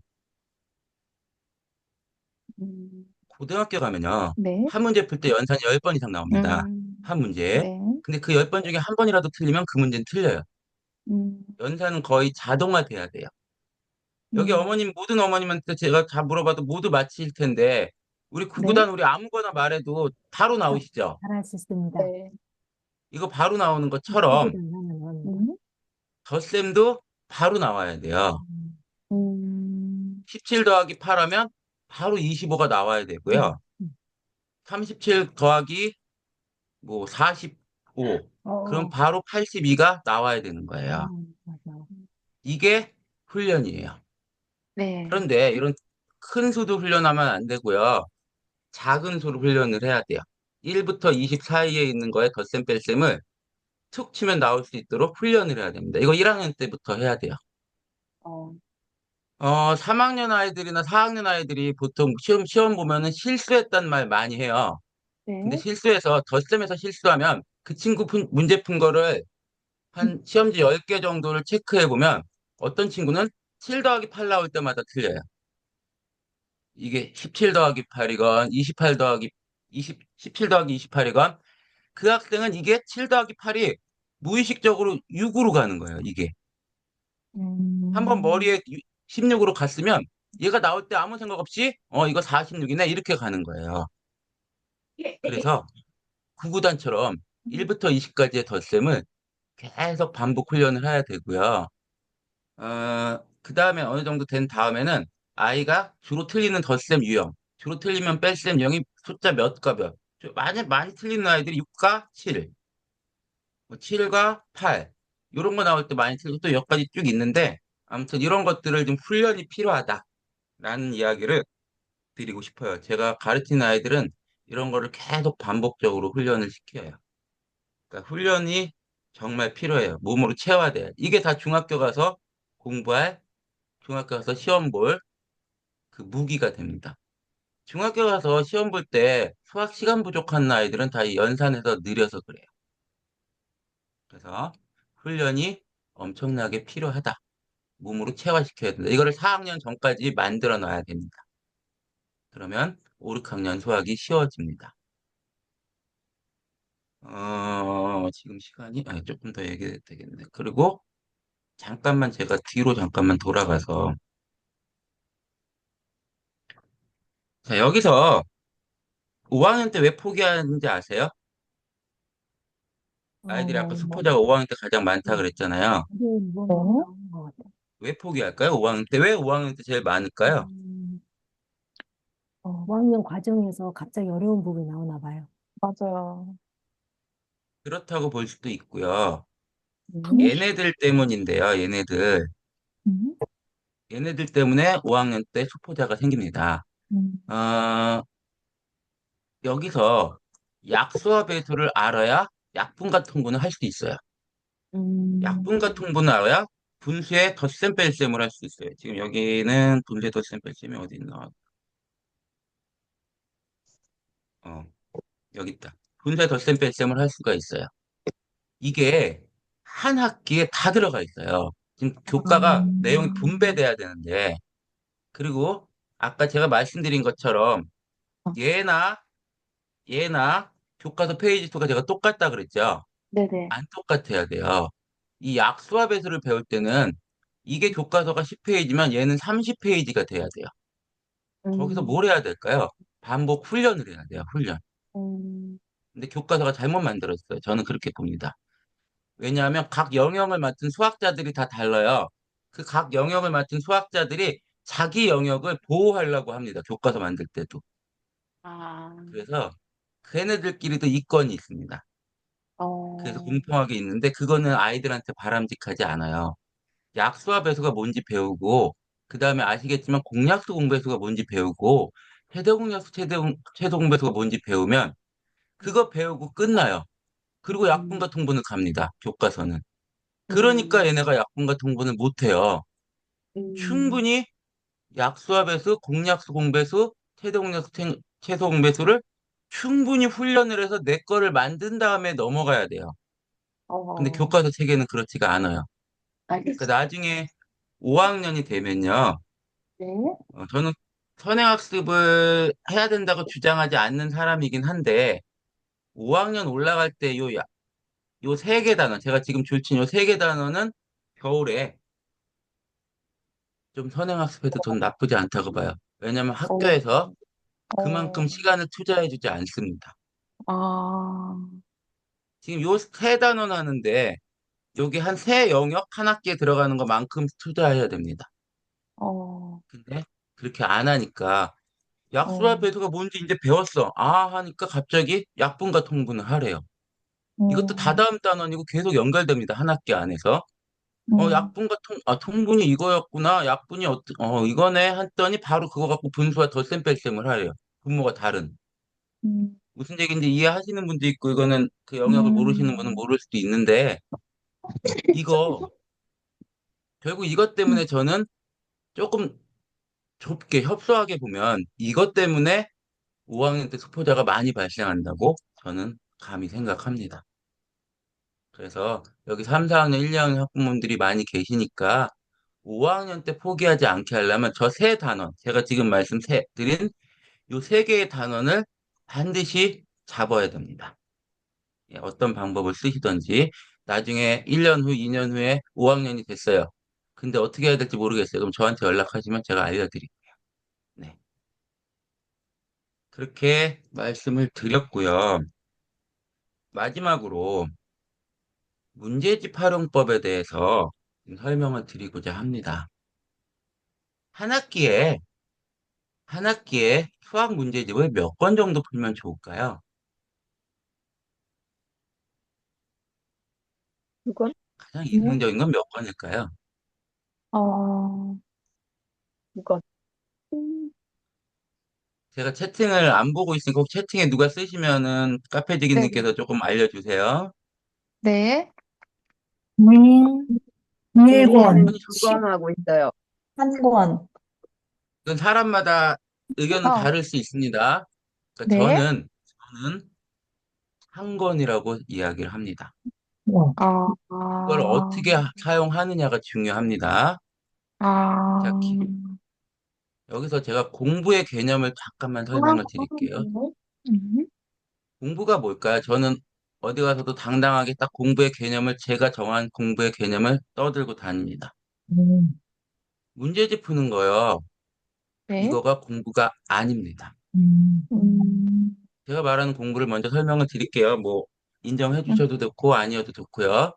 음, 고등학교 가면요. 네. 한 문제 풀 때 연산이 10번 이상 나옵니다. 한 문제. 네. 근데 그 10번 중에 한 번이라도 틀리면 그 문제는 틀려요. 음, 연산은 거의 자동화돼야 돼요. 여기 음, 모든 어머님한테 제가 다 물어봐도 모두 맞히실 텐데, 우리 네. 구구단 우리 아무거나 말해도 바로 나오시죠? 잘할 수 있습니다. 네. 이거 바로 나오는 것처럼 구구단 하는 겁니다. 음, 덧셈도 바로 나와야 돼요. 음, 음, 17 더하기 8 하면 바로 25가 나와야 되고요. 음, 음. 37 더하기 뭐 45. 그럼 어, 바로 82가 나와야 되는 거예요. 맞아. 이게 훈련이에요. 네. 그런데 이런 큰 수도 훈련하면 안 되고요. 작은 수로 훈련을 해야 돼요. 1부터 20 사이에 있는 거에 덧셈 뺄셈을 툭 치면 나올 수 있도록 훈련을 해야 됩니다. 이거 1학년 때부터 해야 돼요. 어, 3학년 아이들이나 4학년 아이들이 보통 시험 보면은 실수했단 말 많이 해요. 근데 네. 덧셈에서 실수하면 그 친구 문제 푼 거를 한 시험지 10개 정도를 체크해 보면 어떤 친구는 7 더하기 8 나올 때마다 틀려요. 이게 17 더하기 8이건 28 더하기 17 더하기 28이건 그 학생은 이게 7 더하기 8이 무의식적으로 6으로 가는 거예요, 이게. 한번 음, 머리에 16으로 갔으면 얘가 나올 때 아무 생각 없이 이거 46이네 이렇게 가는 거예요. 그래서 구구단처럼 1부터 20까지의 덧셈을 계속 반복 훈련을 해야 되고요. 그 다음에 어느 정도 된 다음에는 아이가 주로 틀리는 덧셈 유형, 주로 틀리면 뺄셈 유형이 숫자 몇과 몇, 많이, 많이 틀리는 아이들이 6과 7, 뭐 7과 8, 이런 거 나올 때 많이 틀리고 또 여기까지 쭉 있는데, 아무튼 이런 것들을 좀 훈련이 필요하다라는 이야기를 드리고 싶어요. 제가 가르치는 아이들은 이런 거를 계속 반복적으로 훈련을 시켜요. 그러니까 훈련이 정말 필요해요. 몸으로 체화돼요. 이게 다 중학교 가서 공부할, 중학교 가서 시험 볼 그 무기가 됩니다. 중학교 가서 시험 볼 때 수학 시간 부족한 아이들은 다 이 연산해서 느려서 그래요. 그래서 훈련이 엄청나게 필요하다. 몸으로 체화시켜야 된다. 이거를 4학년 전까지 만들어 놔야 됩니다. 그러면 5, 6학년 수학이 쉬워집니다. 지금 시간이 조금 더 얘기해도 되겠네. 그리고 잠깐만 제가 뒤로 잠깐만 돌아가서 자, 여기서 5학년 때 왜 포기하는지 아세요? 아이들이 아까 뭐, 수포자가 5학년 때 가장 많다 네. 그랬잖아요. 뭐 나온 것 같아요. 왜 포기할까요? 5학년 때 왜 5학년 때 제일 많을까요? 음, 5학년 과정에서 갑자기 어려운 부분이 나오나 봐요. 맞아요. 그렇다고 볼 수도 있고요. 네. 얘네들 때문인데요. 얘네들. 음, 얘네들 때문에 5학년 때 수포자가 생깁니다. 음, 어, 여기서 약수와 배수를 알아야 약분과 통분을 할 수 있어요. 음, 약분과 통분을 알아야 분수의 덧셈 뺄셈을 할 수 있어요. 지금 여기는 분수의 덧셈 뺄셈이 어디 있나? 어, 여기 있다. 분수의 덧셈 뺄셈을 할 수가 있어요. 이게 한 학기에 다 들어가 있어요. 지금 교과가 내용이 분배돼야 되는데, 그리고 아까 제가 말씀드린 것처럼 얘나 얘나 교과서 페이지 수가 제가 똑같다 그랬죠? 네네. 안 똑같아야 돼요. 이 약수와 배수를 배울 때는 이게 교과서가 10페이지면 얘는 30페이지가 돼야 돼요. 거기서 음, 뭘 해야 될까요? 반복 훈련을 해야 돼요, 훈련. 음, 근데 교과서가 잘못 만들었어요. 저는 그렇게 봅니다. 왜냐하면 각 영역을 맡은 수학자들이 다 달라요. 그 각 영역을 맡은 수학자들이 자기 영역을 보호하려고 합니다. 교과서 만들 때도. 아, 그래서 걔네들끼리도 이권이 있습니다. 그래서 어, 공평하게 있는데 그거는 아이들한테 바람직하지 않아요. 약수와 배수가 뭔지 배우고 그 다음에 아시겠지만 공약수 공배수가 뭔지 배우고 최대공약수 최소공배수가 뭔지 배우면 그거 배우고 끝나요. 그리고 음, 약분과 통분을 갑니다. 교과서는. 그러니까 음, 얘네가 약분과 통분을 못해요. 음, 충분히 약수와 배수, 공약수 공배수, 최대공약수 최소 공배수를 충분히 훈련을 해서 내 거를 만든 다음에 넘어가야 돼요. 근데 어, 교과서 체계는 그렇지가 않아요. 그러니까 알겠습니다. 나중에 5학년이 되면요. 네. 저는 선행학습을 해야 된다고 주장하지 않는 사람이긴 한데 5학년 올라갈 때 요 세 개 단원, 제가 지금 줄친 요 세 개 단원은 겨울에 좀 선행학습해도 전 나쁘지 않다고 봐요. 왜냐면 어, 학교에서 어, 그만큼 시간을 투자해주지 않습니다. 아, 지금 요 세 단원 하는데 여기 한 세 영역 한 학기에 들어가는 것만큼 투자해야 됩니다. 어, 근데 그렇게 안 하니까 약수와 어, 배수가 뭔지 이제 배웠어. 아 하니까 갑자기 약분과 통분을 하래요. 이것도 음, 다다음 단원이고 계속 연결됩니다. 한 학기 안에서. 음, 약분과 통분이 이거였구나. 약분이 이거네. 했더니 바로 그거 갖고 분수와 덧셈 뺄셈을 하래요. 분모가 다른. 음, 무슨 얘기인지 이해하시는 분도 있고, 이거는 그 영역을 모르시는 분은 음, 모를 수도 있는데, 이거, 결국 이것 때문에 음, 저는 조금 좁게 협소하게 보면, 이것 때문에 5학년 때 수포자가 많이 발생한다고 저는 감히 생각합니다. 그래서 여기 3, 4학년, 1, 2학년 학부모님들이 많이 계시니까 5학년 때 포기하지 않게 하려면 저 세 단원, 제가 지금 드린 요 세 개의 단원을 반드시 잡아야 됩니다. 예, 어떤 방법을 쓰시던지 나중에 1년 후, 2년 후에 5학년이 됐어요. 근데 어떻게 해야 될지 모르겠어요. 그럼 저한테 연락하시면 제가 알려드릴게요. 네. 그렇게 말씀을 드렸고요. 마지막으로 문제집 활용법에 대해서 좀 설명을 드리고자 합니다. 한 학기에, 한 학기에 수학 문제집을 몇 권 정도 풀면 좋을까요? 그건? 가장 네. 이상적인 건 몇 권일까요? 어, 그건. 음, 제가 채팅을 안 보고 있으니까 혹 채팅에 누가 쓰시면은 네. 카페지기님께서 조금 알려주세요. 네. 네. 저는 1권, 9번 하고 있어요. 10권. 이건 사람마다 의견은 어, 다를 수 있습니다. 그러니까 네. 저는 한 권이라고 이야기를 합니다. 아, 이걸 아, 어떻게 사용하느냐가 중요합니다. 자, 아, 여기서 제가 공부의 개념을 잠깐만 설명을 드릴게요. 음, 공부가 뭘까요? 저는 어디 가서도 당당하게 딱 공부의 개념을 제가 정한 공부의 개념을 떠들고 다닙니다. 음, 문제집 푸는 거요. 네. 이거가 공부가 아닙니다. 음, 음, 제가 말하는 공부를 먼저 설명을 드릴게요. 뭐 인정해 음, 주셔도 좋고 아니어도 좋고요.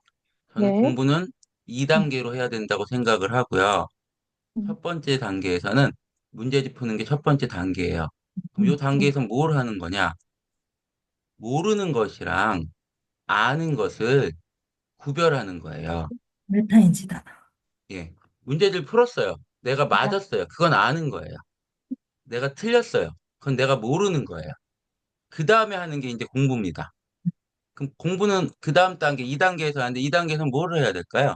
저는 네. 공부는 음, 2단계로 해야 된다고 생각을 하고요. 음. 첫 번째 단계에서는 문제집 푸는 게 첫 번째 단계예요. 그럼 이 음. 단계에서 뭘 하는 거냐? 모르는 것이랑 아는 것을 구별하는 거예요. 메타인지다. 예. 문제를 풀었어요. 내가 맞았어요. 그건 아는 거예요. 내가 틀렸어요. 그건 내가 모르는 거예요. 그 다음에 하는 게 이제 공부입니다. 그럼 공부는 그 다음 단계, 2단계에서 하는데 2단계에서 뭘 해야 될까요?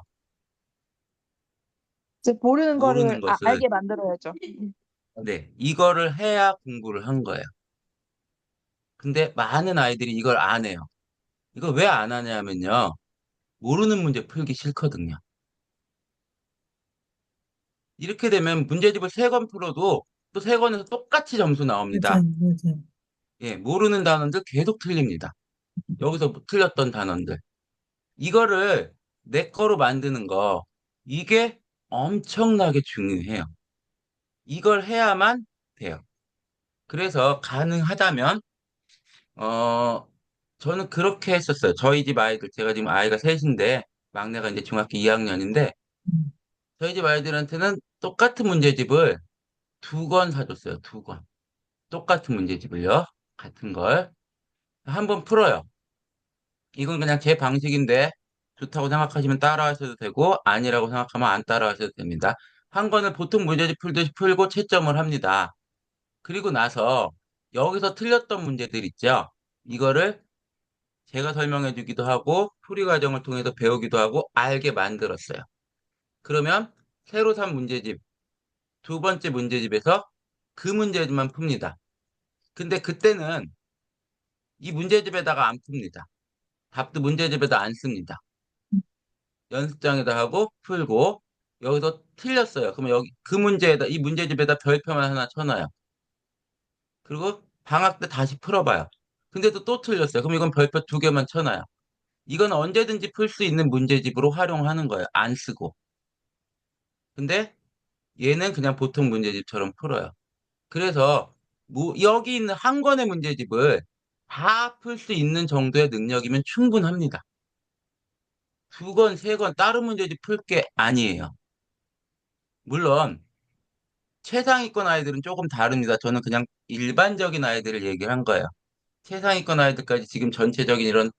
이제 모르는 거를 모르는 것을, 알게 만들어야죠. 네, 이거를 해야 공부를 한 거예요. 근데 많은 아이들이 이걸 안 해요. 이걸 왜 안 하냐면요. 모르는 문제 풀기 싫거든요. 이렇게 되면 문제집을 3권 풀어도 또 3권에서 똑같이 점수 나옵니다. 맞아요, 맞아요. 예, 모르는 단원들 계속 틀립니다. 여기서 틀렸던 단원들. 이거를 내 거로 만드는 거, 이게 엄청나게 중요해요. 이걸 해야만 돼요. 그래서 가능하다면, 어, 저는 그렇게 했었어요. 저희 집 아이들, 제가 지금 아이가 셋인데, 막내가 이제 중학교 2학년인데, 음, 저희 집 아이들한테는 똑같은 문제집을 2권 사줬어요. 2권. 똑같은 문제집을요. 같은 걸. 한번 풀어요. 이건 그냥 제 방식인데 좋다고 생각하시면 따라하셔도 되고 아니라고 생각하면 안 따라하셔도 됩니다. 한 권을 보통 문제집 풀듯이 풀고 채점을 합니다. 그리고 나서 여기서 틀렸던 문제들 있죠. 이거를 제가 설명해 주기도 하고 풀이 과정을 통해서 배우기도 하고 알게 만들었어요. 그러면 새로 산 문제집, 2번째 문제집에서 그 문제집만 풉니다. 근데 그때는 이 문제집에다가 안 풉니다. 답도 문제집에다 안 씁니다. 연습장에다 하고 풀고 여기서 틀렸어요. 그러면 여기 그 문제에다 이 문제집에다 별표만 하나 쳐놔요. 그리고 방학 때 다시 풀어봐요. 근데도 또 틀렸어요. 그럼 이건 별표 2개만 쳐놔요. 이건 언제든지 풀 수 있는 문제집으로 활용하는 거예요. 안 쓰고. 근데 얘는 그냥 보통 문제집처럼 풀어요. 그래서 뭐 여기 있는 한 권의 문제집을 다 풀 수 있는 정도의 능력이면 충분합니다. 2권, 3권 다른 문제집 풀 게 아니에요. 물론 최상위권 아이들은 조금 다릅니다. 저는 그냥 일반적인 아이들을 얘기를 한 거예요. 최상위권 아이들까지 지금 전체적인 이런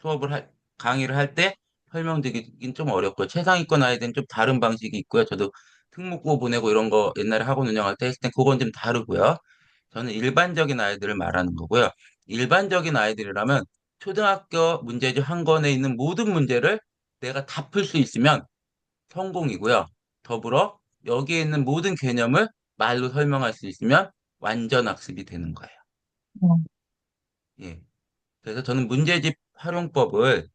수업을 강의를 할 때 설명드리긴 좀 어렵고요. 최상위권 아이들은 좀 다른 방식이 있고요. 저도 특목고 보내고 이런 거 옛날에 학원 운영할 때 했을 땐 그건 좀 다르고요. 저는 일반적인 아이들을 말하는 거고요. 일반적인 아이들이라면 초등학교 문제집 한 권에 있는 모든 문제를 내가 다 풀 수 있으면 성공이고요. 더불어 여기에 있는 모든 개념을 말로 설명할 수 있으면 완전 학습이 되는 거예요. 어, 예. 그래서 저는 문제집 활용법을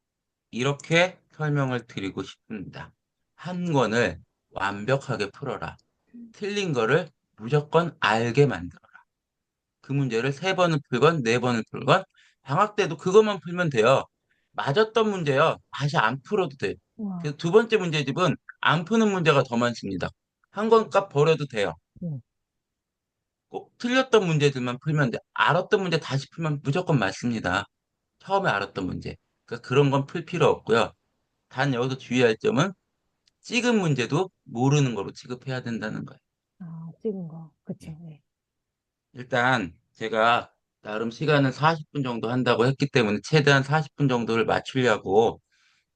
이렇게 설명을 드리고 싶습니다. 한 권을 완벽하게 풀어라. 틀린 거를 무조건 알게 만들어라. 그 문제를 3번을 풀건 4번을 풀건 방학 때도 그것만 풀면 돼요. 맞았던 문제요. 다시 안 풀어도 돼요. 와, 그래서 2번째 문제집은 안 푸는 문제가 더 많습니다. 한 권 값 버려도 돼요. 네. 꼭 틀렸던 문제들만 풀면 돼. 알았던 문제 다시 풀면 무조건 맞습니다. 처음에 알았던 문제. 그러니까 그런 건 풀 필요 없고요. 단 여기서 주의할 점은 찍은 문제도 모르는 거로 취급해야 된다는 거예요. 아, 찍은 거. 예. 그쵸. 네. 일단 제가 나름 시간은 40분 정도 한다고 했기 때문에 최대한 40분 정도를 맞추려고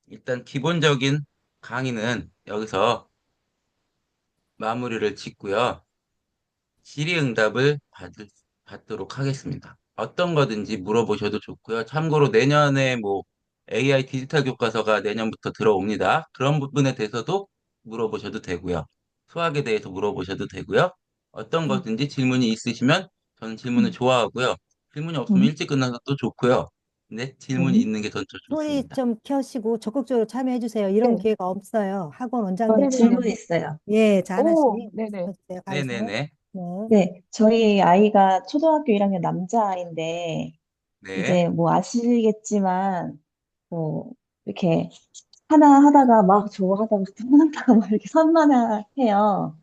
일단 기본적인 강의는 여기서 마무리를 짓고요. 질의응답을 받도록 하겠습니다. 어떤 거든지 물어보셔도 좋고요. 참고로 내년에 뭐 AI 디지털 교과서가 내년부터 들어옵니다. 그런 부분에 대해서도 물어보셔도 되고요. 수학에 대해서 물어보셔도 되고요. 어떤 음, 거든지 질문이 있으시면 저는 질문을 음, 좋아하고요. 질문이 없으면 음. 일찍 끝나서 또 좋고요. 근데 질문이 네. 있는 게 더 소리 좋습니다. 좀 켜시고 적극적으로 참여해 주세요. 이런 네, 기회가 없어요. 학원 네, 원장님처럼. 질문 있어요. 예, 자, 하나씩 오, 네네. 해주세요. 가르세요. 네네네. 네. 네, 저희 아이가 초등학교 1학년 남자아이인데, 네. 이제 뭐 아시겠지만, 뭐, 이렇게 하나 하다가 막 저거 하다가 또 하다가 막 이렇게 산만해요.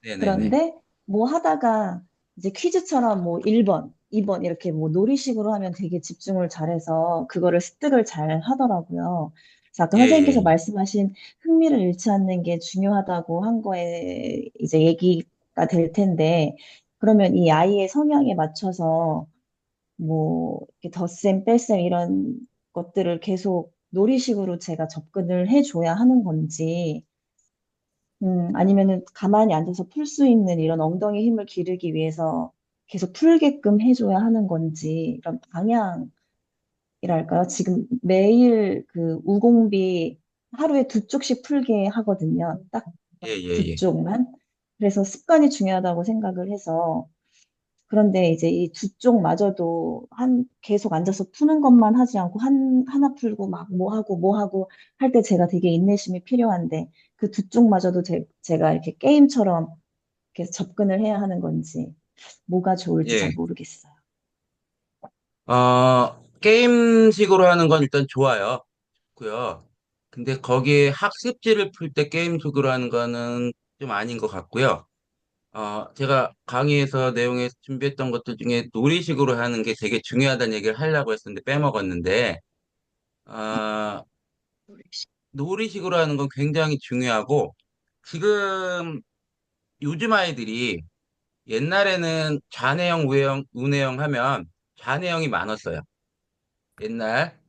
네네네. 그런데 뭐 하다가 이제 퀴즈처럼 뭐 1번, 2번 이렇게 뭐 놀이식으로 하면 되게 집중을 잘해서 그거를 습득을 잘 하더라고요. 그래서 아까 예, 선생님께서 예, 말씀하신 흥미를 잃지 않는 게 중요하다고 한 거에 이제 얘기가 될 텐데, 그러면 이 아이의 성향에 맞춰서 뭐 이렇게 덧셈, 뺄셈 이런 것들을 계속 놀이식으로 제가 접근을 해줘야 하는 건지, 아니면은 가만히 앉아서 풀 수 있는 이런 엉덩이 힘을 기르기 위해서 계속 풀게끔 해줘야 하는 건지, 이런 방향이랄까요? 지금 매일 그 우공비 하루에 두 쪽씩 풀게 하거든요. 딱 예, 예, 두 예. 쪽만. 그래서 습관이 중요하다고 생각을 해서 그런데 이제 이 두 쪽마저도 계속 앉아서 푸는 것만 하지 않고 하나 풀고 막 뭐 하고 할 때 제가 되게 인내심이 필요한데 그 두 쪽마저도 제가 이렇게 게임처럼 이렇게 접근을 해야 하는 건지 뭐가 좋을지 잘 예. 모르겠어요. 게임식으로 하는 건 일단 좋아요. 고요. 근데 거기에 학습지를 풀 때 게임식으로 하는 거는 좀 아닌 것 같고요. 제가 강의에서 내용에 준비했던 것들 중에 놀이식으로 하는 게 되게 중요하다는 얘기를 하려고 했었는데 빼먹었는데, 어, 놀이식으로 하는 건 굉장히 중요하고, 지금 요즘 아이들이 옛날에는 좌뇌형, 우뇌형, 우뇌형 하면 좌뇌형이 많았어요.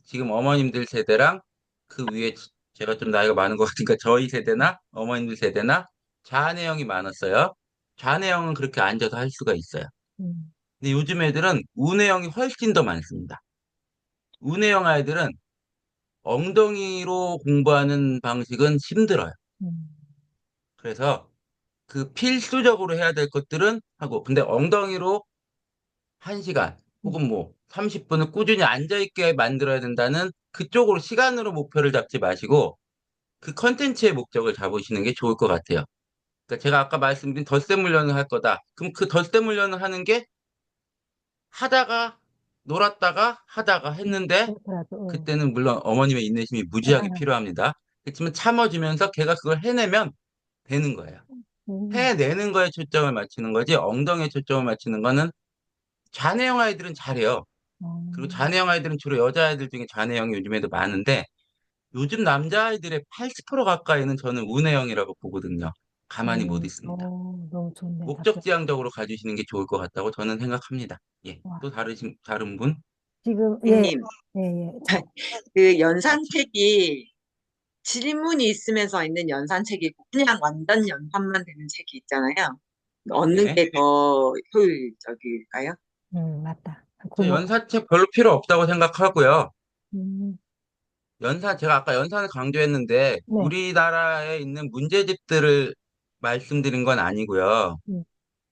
지금 어머님들 세대랑 그 위에 제가 좀 나이가 많은 것 같으니까 저희 세대나 어머님들 세대나 좌뇌형이 많았어요. 좌뇌형은 그렇게 앉아서 할 수가 있어요. 음, 근데 요즘 애들은 우뇌형이 훨씬 더 많습니다. 우뇌형 아이들은 엉덩이로 공부하는 방식은 힘들어요. 음, 그래서 그 필수적으로 해야 될 것들은 하고, 근데 엉덩이로 1시간 음, 혹은 뭐 30분을 꾸준히 앉아있게 만들어야 된다는 그쪽으로 시간으로 목표를 잡지 마시고 그 컨텐츠의 목적을 잡으시는 게 좋을 것 같아요. 그러니까 제가 아까 말씀드린 덧셈 훈련을 할 거다. 그럼 그 덧셈 훈련을 하는 게 하다가 놀았다가 하다가 했는데 그렇더라도, 그때는 물론 어머님의 인내심이 무지하게 필요합니다. 그렇지만 참아주면서 걔가 그걸 해내면 되는 거예요. 음, 해내는 거에 초점을 맞추는 거지 엉덩이에 초점을 맞추는 거는 좌뇌형 아이들은 잘해요. 그리고 음, 좌뇌형 아이들은 주로 여자아이들 중에 좌뇌형이 요즘에도 많은데 요즘 남자아이들의 80% 가까이는 저는 우뇌형이라고 보거든요. 가만히 못 있습니다. 너무 좋네, 답변. 목적지향적으로 가주시는 게 좋을 것 같다고 저는 생각합니다. 예. 와, 또 다른 분? 지금, 예, 님, 예, 예. 저, 그 연산책이 질문이 있으면서 있는 연산책이고 그냥 완전 연산만 되는 책이 있잖아요. 어느 네. 게 더 효율적일까요? 맞다. 저 고마워. 연산책 별로 필요 없다고 생각하고요. 음, 제가 아까 연산을 강조했는데 네. 우리나라에 있는 문제집들을 말씀드린 건 아니고요. 음,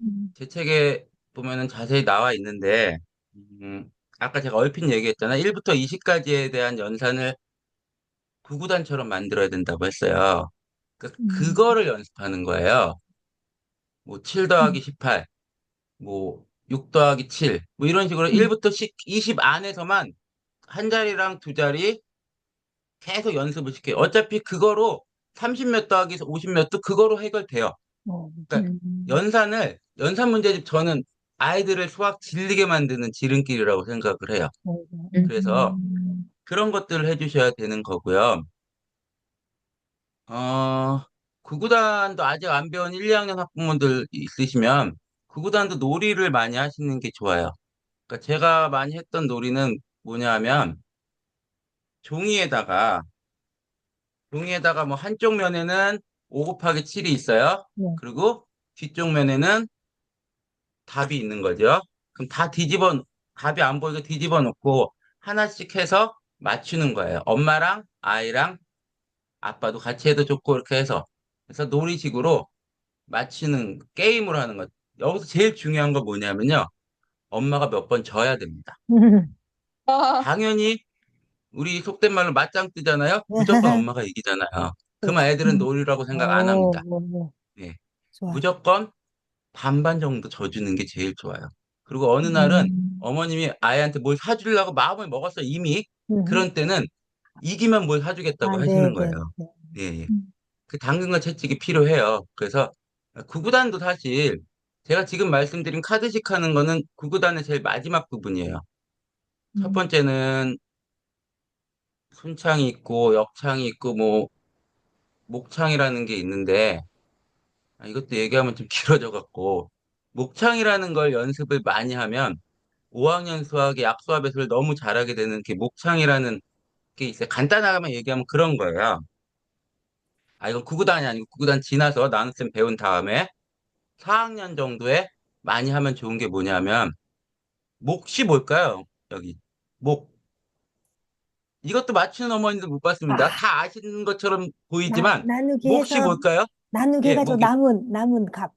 음, 제 책에 보면은 자세히 나와 있는데, 음, 아까 제가 얼핏 얘기했잖아요. 1부터 20까지에 대한 연산을 구구단처럼 만들어야 된다고 했어요. 음, 그거를 연습하는 거예요. 뭐 7 더하기 음, 18, 뭐 6 더하기 7, 뭐 이런 식으로 음, 1부터 20 안에서만 한 자리랑 두 자리 계속 연습을 시켜요. 어차피 그거로 30 몇 더하기 50 몇도 그거로 해결돼요. 어, 그러니까 연산 문제집 저는 아이들을 수학 질리게 만드는 지름길이라고 생각을 해요. 그래서 음, 그런 것들을 해주셔야 되는 거고요. 어, 구구단도 아직 안 배운 1, 2학년 학부모들 있으시면 구구단도 놀이를 많이 하시는 게 좋아요. 그러니까 제가 많이 했던 놀이는 뭐냐 하면 종이에다가 뭐 한쪽 면에는 5 곱하기 7이 있어요. 네. 그리고 뒤쪽 면에는 답이 있는 거죠. 그럼 답이 안 보이게 뒤집어 놓고 하나씩 해서 맞추는 거예요. 엄마랑 아이랑 아빠도 같이 해도 좋고 이렇게 해서. 그래서 놀이식으로 맞추는 게임으로 하는 것. 여기서 제일 중요한 건 뭐냐면요. 엄마가 몇 번 져야 됩니다. 당연히 우리 속된 말로 맞짱 뜨잖아요. 무조건 엄마가 이기잖아요. 그러면 그렇지. 애들은 놀이라고 생각 안 합니다. 네. 좋아. 무조건 반반 정도 져주는 게 제일 좋아요. 그리고 어느 날은 음, 어머님이 아이한테 뭘 사주려고 마음을 먹었어, 이미. 음. 그런 때는 이기면 뭘 아, 사주겠다고 네, 하시는 네, 거예요. 네. 예, 예. 음, 그 당근과 채찍이 필요해요. 그래서 구구단도 사실 제가 지금 말씀드린 카드식 하는 거는 구구단의 제일 마지막 부분이에요. 첫 음, 번째는 순창이 있고 역창이 있고 뭐 목창이라는 게 있는데 이것도 얘기하면 좀 길어져 갖고 목창이라는 걸 연습을 많이 하면 5학년 수학의 약수와 배수를 너무 잘하게 되는 게 목창이라는 게 있어요. 간단하게 얘기하면 그런 거예요. 이건 구구단이 아니고 구구단 지나서 나눗셈 배운 다음에 4학년 정도에 많이 하면 좋은 게 뭐냐면 몫이 뭘까요? 여기 목. 이것도 맞추는 어머니들 못 봤습니다. 아, 다 아시는 것처럼 보이지만 나누기 몫이 해서, 뭘까요? 나누기 예, 해가지고 목이 남은 값.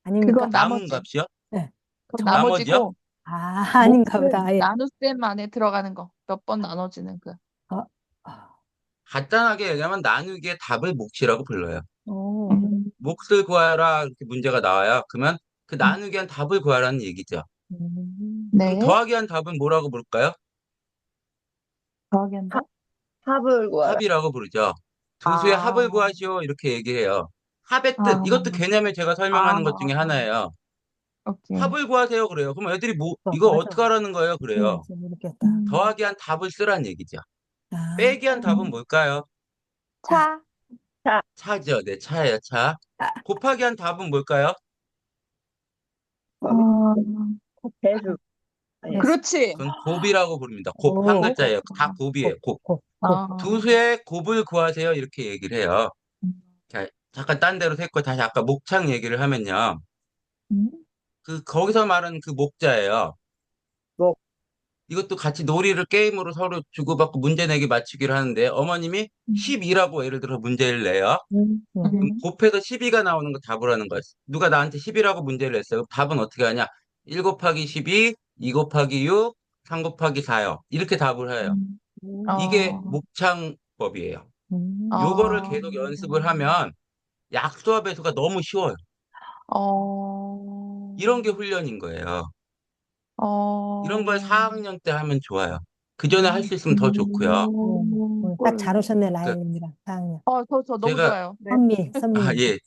아닙니까? 그건 남은 나머지. 값이요? 네. 그건 정, 나머지요? 나머지고 아닌가 몫은 보다. 예. 나눗셈 안에 들어가는 거. 몇 번 나눠지는 그. 어, 어, 간단하게 얘기하면 나누기의 답을 몫이라고 불러요. 어, 음, 몫을 구하라 이렇게 문제가 나와요. 그러면 그 음, 나누기 한 답을 구하라는 얘기죠. 그럼 네. 더하기 한 답은 뭐라고 부를까요? 더하기 합, 한다? 합을 구하라. 합이라고 부르죠. 두 수의 합을 아, 구하시오 이렇게 얘기해요. 합의 뜻 아, 이것도 개념을 제가 설명하는 것 중에 아, 하나예요. 오케이. 합을 구하세요 그래요. 그럼 애들이 뭐 이거 맞아. 어떻게 하라는 거예요? 그래요. 그래야지 모르겠다. 음, 더하기 한 답을 쓰라는 얘기죠. 아, 빼기 한 답은 음, 뭘까요? 자, 차. 차. 차죠. 네, 차예요, 차. 아, 곱하기 한 답은 뭘까요? 어, 배수. 네. 그렇지. 그건 곱이라고 부릅니다. 곱, 한 오, 글자예요. 다 곱이에요, 곱, 곱. 곱, 곱. 아, 두 수의 곱을 구하세요. 이렇게 얘기를 해요. 음, 자, 잠깐 딴 데로 새고 다시 아까 목창 얘기를 하면요. 음, 거기서 말하는 그 목자예요. 뭐, 이것도 같이 놀이를 게임으로 서로 주고받고 문제 내기 맞추기를 하는데 어머님이 음, 12라고 예를 들어 문제를 내요. 그럼 음, 곱해서 12가 나오는 거 답을 하는 거예요. 누가 나한테 10이라고 문제를 냈어요. 그럼 답은 어떻게 하냐? 1 곱하기 12, 2 곱하기 6, 3 곱하기 4요. 이렇게 답을 해요. 이게 어, 목창법이에요. 요거를 어, 계속 연습을 하면 약수와 배수가 너무 쉬워요. 어, 이런 게 훈련인 거예요. 이런 걸 어, 4학년 때 하면 좋아요. 그 전에 할 수 있으면 더 좋고요. 오늘 딱 잘 오셨네, 그러니까 라엘님이랑 4학년. 저 너무 제가 좋아요. 네. 선미님. 예.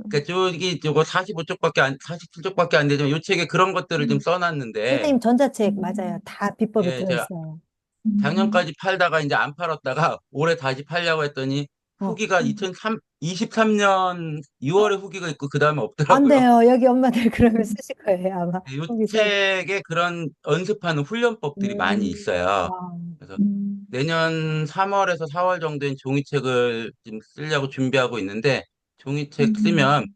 그러니까 저거 47쪽밖에 안 되지만 요 책에 그런 것들을 좀 음, 써놨는데 선생님 전자책 맞아요. 음, 다 비법이 예, 제가 들어있어요. 음, 작년까지 팔다가 이제 안 팔았다가 올해 다시 팔려고 했더니 어, 후기가 음, 2023년 6월에 후기가 있고 그 다음에 안 없더라고요. 돼요. 여기 엄마들 그러면 쓰실 거예요, 아마. 요 거기 써야 돼. 책에 그런 연습하는 훈련법들이 많이 있어요. 와, 그래서 음, 내년 3월에서 4월 정도엔 종이책을 좀 쓰려고 준비하고 있는데 종이책 쓰면 음,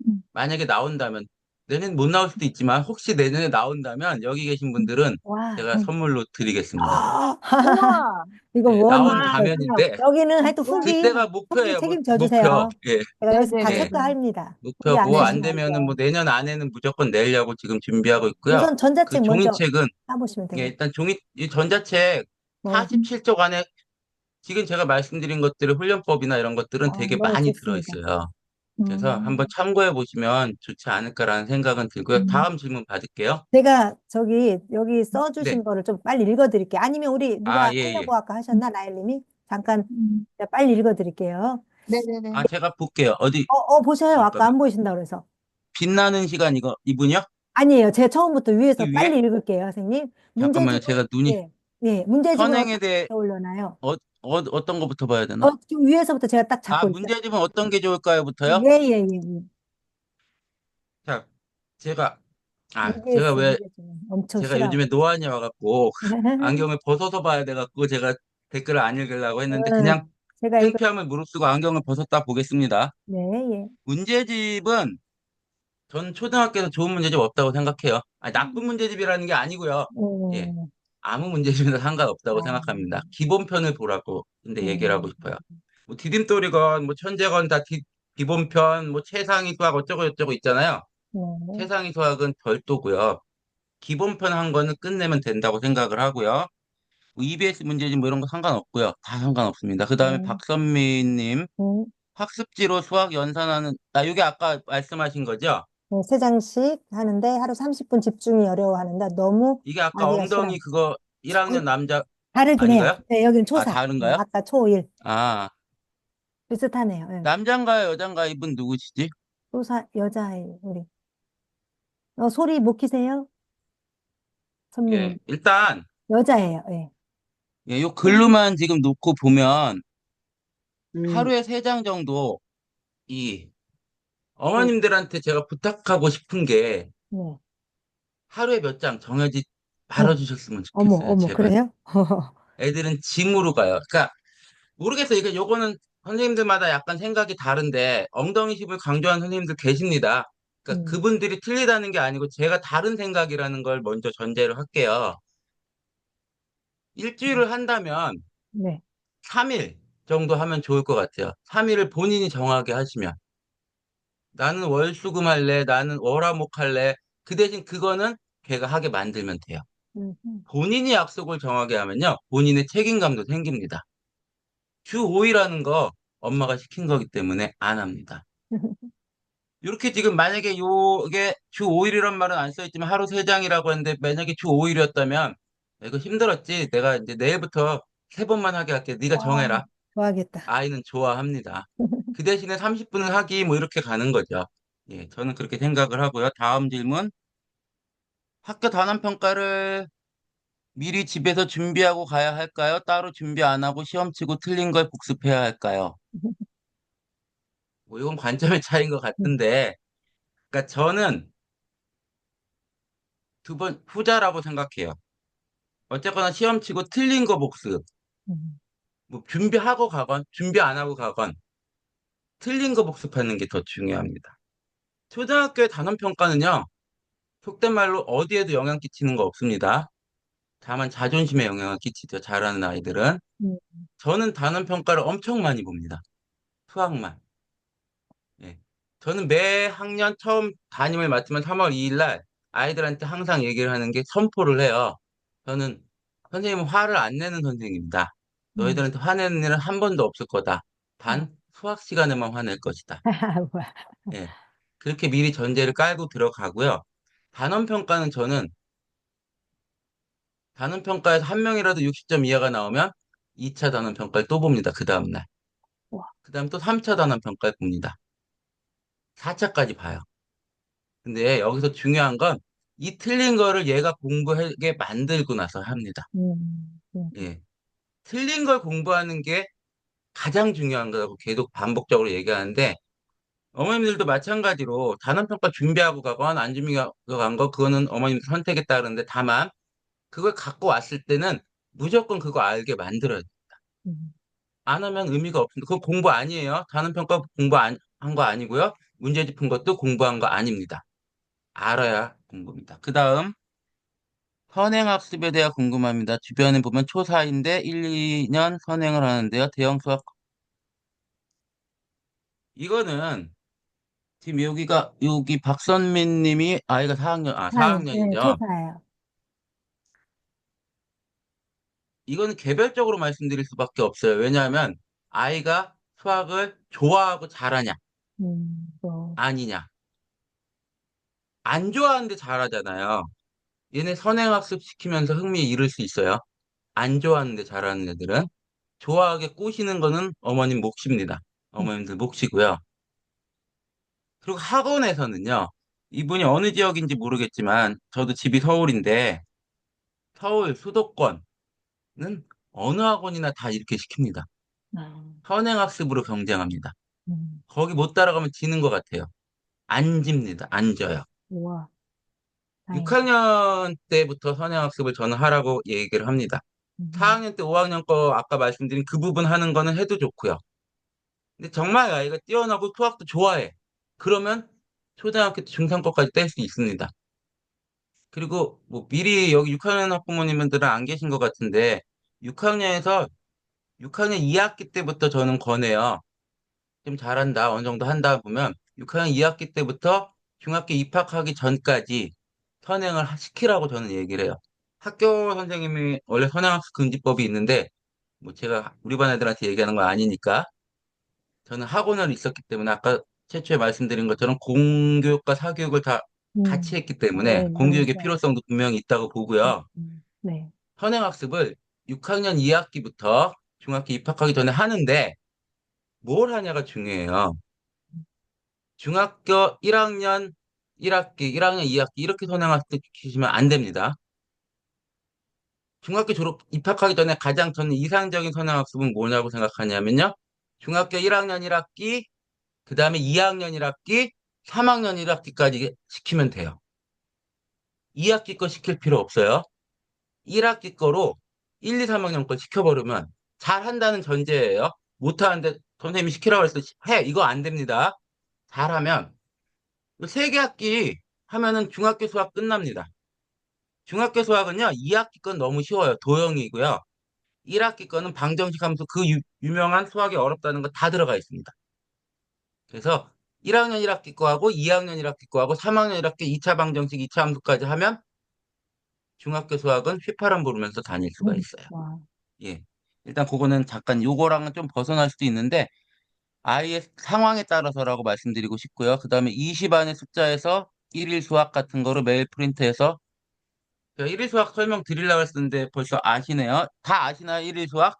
음. 만약에 나온다면 내년 못 나올 수도 있지만 혹시 내년에 나온다면 여기 계신 분들은 와. 제가 선물로 드리겠습니다. 우와, 이거 예, 나온 원, 가면인데 여기는 하여튼 그때가 후기 목표예요. 책임져 목표. 주세요. 예, 제가 여기서 다 네네네. 예. 체크합니다. 후기 안 목표고 안 하시면 안 되면은 뭐 돼요. 내년 안에는 무조건 내려고 지금 준비하고 있고요. 우선 그 전자책 먼저 종이책은 사보시면 예, 되겠다. 일단 이 전자책 네. 47쪽 안에 지금 제가 말씀드린 것들의 훈련법이나 이런 것들은 되게 너무 많이 좋습니다. 들어있어요. 그래서 한번 음, 참고해 보시면 좋지 않을까라는 생각은 들고요. 음. 다음 질문 받을게요. 제가 여기 네. 써주신 거를 좀 빨리 읽어드릴게요. 아니면 우리 누가 예, 예. 하려고 아까 하셨나? 나엘님이? 잠깐 음. 제가 빨리 읽어드릴게요. 네네네. 제가 볼게요. 어디, 보셔요. 아까 잠깐만. 안 보이신다 그래서. 빛나는 시간 이분이요? 아니에요. 제가 처음부터 위에서 그 빨리 위에? 읽을게요, 선생님. 잠깐만요. 문제집은, 제가 눈이, 예, 예, 문제집은 선행에 어떻게 대해 올려놔요? 어떤 거부터 봐야 되나? 좀 위에서부터 제가 딱 잡고 있어요. 문제집은 어떤 게 좋을까요?부터요? 예, 예, 예, 예. 자, 제가, 제가 EBS 왜, 문제집은 엄청 제가 싫어. 요즘에 노안이 와갖고, 안경을 벗어서 봐야 돼갖고, 제가 댓글을 안 읽으려고 했는데, 어, 그냥 제가 이거, 창피함을 무릅쓰고 안경을 벗었다 보겠습니다. 네, 예. 문제집은, 전 초등학교에서 좋은 문제집 없다고 생각해요. 나쁜 문제집이라는 게 아니고요. 예, 어, 아무 문제집이나 상관없다고 아, 생각합니다. 기본편을 보라고, 근데 얘기를 하고 음, 싶어요. 뭐 디딤돌이건, 뭐 천재건 다 기본편, 뭐 최상위 수학 어쩌고 저쩌고 있잖아요. 네, 최상위 수학은 별도고요. 기본편 한 거는 끝내면 된다고 생각을 하고요. 뭐 EBS 문제집 뭐 이런 거 상관없고요. 다 상관없습니다. 그 다음에 네, 박선미님, 네, 학습지로 수학 연산하는, 이게 아까 말씀하신 거죠? 세 장씩 하는데 하루 30분 집중이 어려워하는데 너무 이게 아까 하기가 엉덩이 싫어. 그거 1학년 남자 다르긴 해요. 아닌가요? 네, 여기는 아, 초4. 다른가요? 아까 초1. 아, 비슷하네요. 예. 남잔가요, 여잔가요? 이분 누구시지? 초4 여자아이, 우리. 소리 못 키세요? 예, 선미님. 일단, 여자예요. 예. 예, 요 글로만 지금 놓고 보면 음, 하루에 3장 정도 이 네. 어머님들한테 제가 부탁하고 싶은 게 네. 하루에 몇 장 정해지 어머, 말아주셨으면 어머, 좋겠어요, 어머, 제발. 그래요? 애들은 짐으로 가요. 그러니까 모르겠어요. 이게 요거는 선생님들마다 약간 생각이 다른데 엉덩이 힙을 강조하는 선생님들 계십니다. 그러니까 음, 그분들이 틀리다는 게 아니고 제가 다른 생각이라는 걸 먼저 전제를 할게요. 일주일을 한다면 네. 3일 정도 하면 좋을 것 같아요. 3일을 본인이 정하게 하시면. 나는 월수금 할래, 나는 월화목 할래. 그 대신 그거는 걔가 하게 만들면 돼요. 음. 본인이 약속을 정하게 하면요. 본인의 책임감도 생깁니다. 주 5일 하는 거 엄마가 시킨 거기 때문에 안 합니다. 이렇게 지금 만약에 요게 주 5일이란 말은 안 써있지만 하루 3장이라고 했는데 만약에 주 5일이었다면 이거 힘들었지. 내가 이제 내일부터 3번만 하게 할게. 네가 와, 정해라. 좋아하겠다. 아이는 좋아합니다. 그 대신에 30분은 하기 뭐 이렇게 가는 거죠. 예, 저는 그렇게 생각을 하고요. 다음 질문. 학교 단원평가를 미리 집에서 준비하고 가야 할까요? 따로 준비 안 하고 시험 치고 틀린 걸 복습해야 할까요? 뭐 이건 관점의 차이인 것 같은데, 그러니까 저는 두 번 후자라고 생각해요. 어쨌거나 시험 치고 틀린 거 복습. 음, 뭐 준비하고 가건, 준비 안 하고 가건, 틀린 거 복습하는 게 더 중요합니다. 초등학교의 단원평가는요, 속된 말로 어디에도 영향 끼치는 거 없습니다. 다만 자존심에 영향을 끼치죠. 잘하는 아이들은. 음, 저는 단원평가를 엄청 많이 봅니다. 수학만. 예. 저는 매 학년 처음 담임을 맡으면 3월 2일 날 아이들한테 항상 얘기를 하는 게 선포를 해요. 저는 선생님은 화를 안 내는 선생님이다. 음. 너희들한테 화내는 일은 한 번도 없을 거다. 음. 단 수학 시간에만 화낼 것이다. 뭐야. 예. 그렇게 미리 전제를 깔고 들어가고요. 단원평가는 저는 단원평가에서 한 명이라도 60점 이하가 나오면 2차 단원평가를 또 봅니다. 그 다음날. 와. 그 다음 또 3차 단원평가를 봅니다. 4차까지 봐요. 근데 여기서 중요한 건 이 틀린 거를 얘가 공부하게 만들고 나서 합니다. 음. 예. 틀린 걸 공부하는 게 가장 중요한 거라고 계속 반복적으로 얘기하는데 어머님들도 마찬가지로 단원평가 준비하고 가건 안 준비하고 간 거 그거는 어머님 선택에 따르는데 다만 그걸 갖고 왔을 때는 무조건 그거 알게 만들어야 돼. 음. 안 하면 의미가 없습니다. 그거 공부 아니에요. 단원평가 공부 한 거 아니고요. 문제집 푼 것도 공부한 거 아닙니다. 알아야 공부입니다. 그 다음 선행학습에 대해 궁금합니다. 주변에 보면 초4인데 1, 2년 선행을 하는데요. 대형 수학 이거는 지금 여기 박선민 님이 아이가 4학년 네, 4학년이죠. 초사예요. 이거는 개별적으로 말씀드릴 수밖에 없어요. 왜냐하면 아이가 수학을 좋아하고 잘하냐 또, 아니냐 안 좋아하는데 잘하잖아요. 얘네 선행학습 시키면서 흥미 잃을 수 있어요. 안 좋아하는데 잘하는 애들은 좋아하게 꼬시는 거는 어머님 몫입니다. 어머님들 몫이고요. 그리고 학원에서는요, 이분이 어느 지역인지 모르겠지만, 저도 집이 서울인데, 서울 수도권은 어느 학원이나 다 이렇게 시킵니다. 아, 선행학습으로 경쟁합니다. 음. 거기 못 따라가면 지는 것 같아요. 안 집니다. 안 져요. 우와, 다행이다. 6학년 때부터 선행학습을 저는 하라고 얘기를 합니다. 음. 4학년 때, 5학년 거 아까 말씀드린 그 부분 하는 거는 해도 좋고요. 근데 정말 아이가 뛰어나고 수학도 좋아해. 그러면 초등학교 때 중상권까지 뗄 수 있습니다. 그리고 뭐 미리 여기 6학년 학부모님들은 안 계신 것 같은데 6학년에서 6학년 2학기 때부터 저는 권해요. 좀 잘한다, 어느 정도 한다 보면 6학년 2학기 때부터 중학교 입학하기 전까지 선행을 시키라고 저는 얘기를 해요. 학교 선생님이 원래 선행학습 금지법이 있는데 뭐 제가 우리 반 애들한테 얘기하는 거 아니니까 저는 학원을 있었기 때문에 아까 최초에 말씀드린 것처럼 공교육과 사교육을 다 같이 했기 때문에 네, 공교육의 네. 필요성도 분명히 있다고 보고요. 네. 현행학습을 6학년 2학기부터 중학교 입학하기 전에 하는데 뭘 하냐가 중요해요. 중학교 1학년 1학기, 1학년 2학기 이렇게 선행학습 시키시면 안 됩니다. 중학교 졸업 입학하기 전에 가장 저는 이상적인 선행학습은 뭐냐고 생각하냐면요. 중학교 1학년 1학기, 그 다음에 2학년 1학기, 3학년 1학기까지 시키면 돼요. 2학기 거 시킬 필요 없어요. 1학기 거로 1, 2, 3학년 거 시켜버리면 잘한다는 전제예요. 못하는데 선생님이 시키라고 해서 해. 이거 안 됩니다. 잘하면 3개 학기 하면은 중학교 수학 끝납니다. 중학교 수학은요, 2학기 건 너무 쉬워요. 도형이고요. 1학기 거는 방정식 함수 그 유명한 수학이 어렵다는 거 다 들어가 있습니다. 그래서 1학년 1학기 거하고 2학년 1학기 거하고 3학년 1학기 2차 방정식 2차 함수까지 하면 중학교 수학은 휘파람 부르면서 다닐 수가 있어요. 와. 예. 일단 그거는 잠깐 요거랑은 좀 벗어날 수도 있는데 아이의 상황에 따라서라고 말씀드리고 싶고요. 그 다음에 20안의 숫자에서 1일 수학 같은 거를 매일 프린트해서 제가 1일 수학 설명 드리려고 했었는데 벌써 아시네요. 다 아시나요? 1일 수학?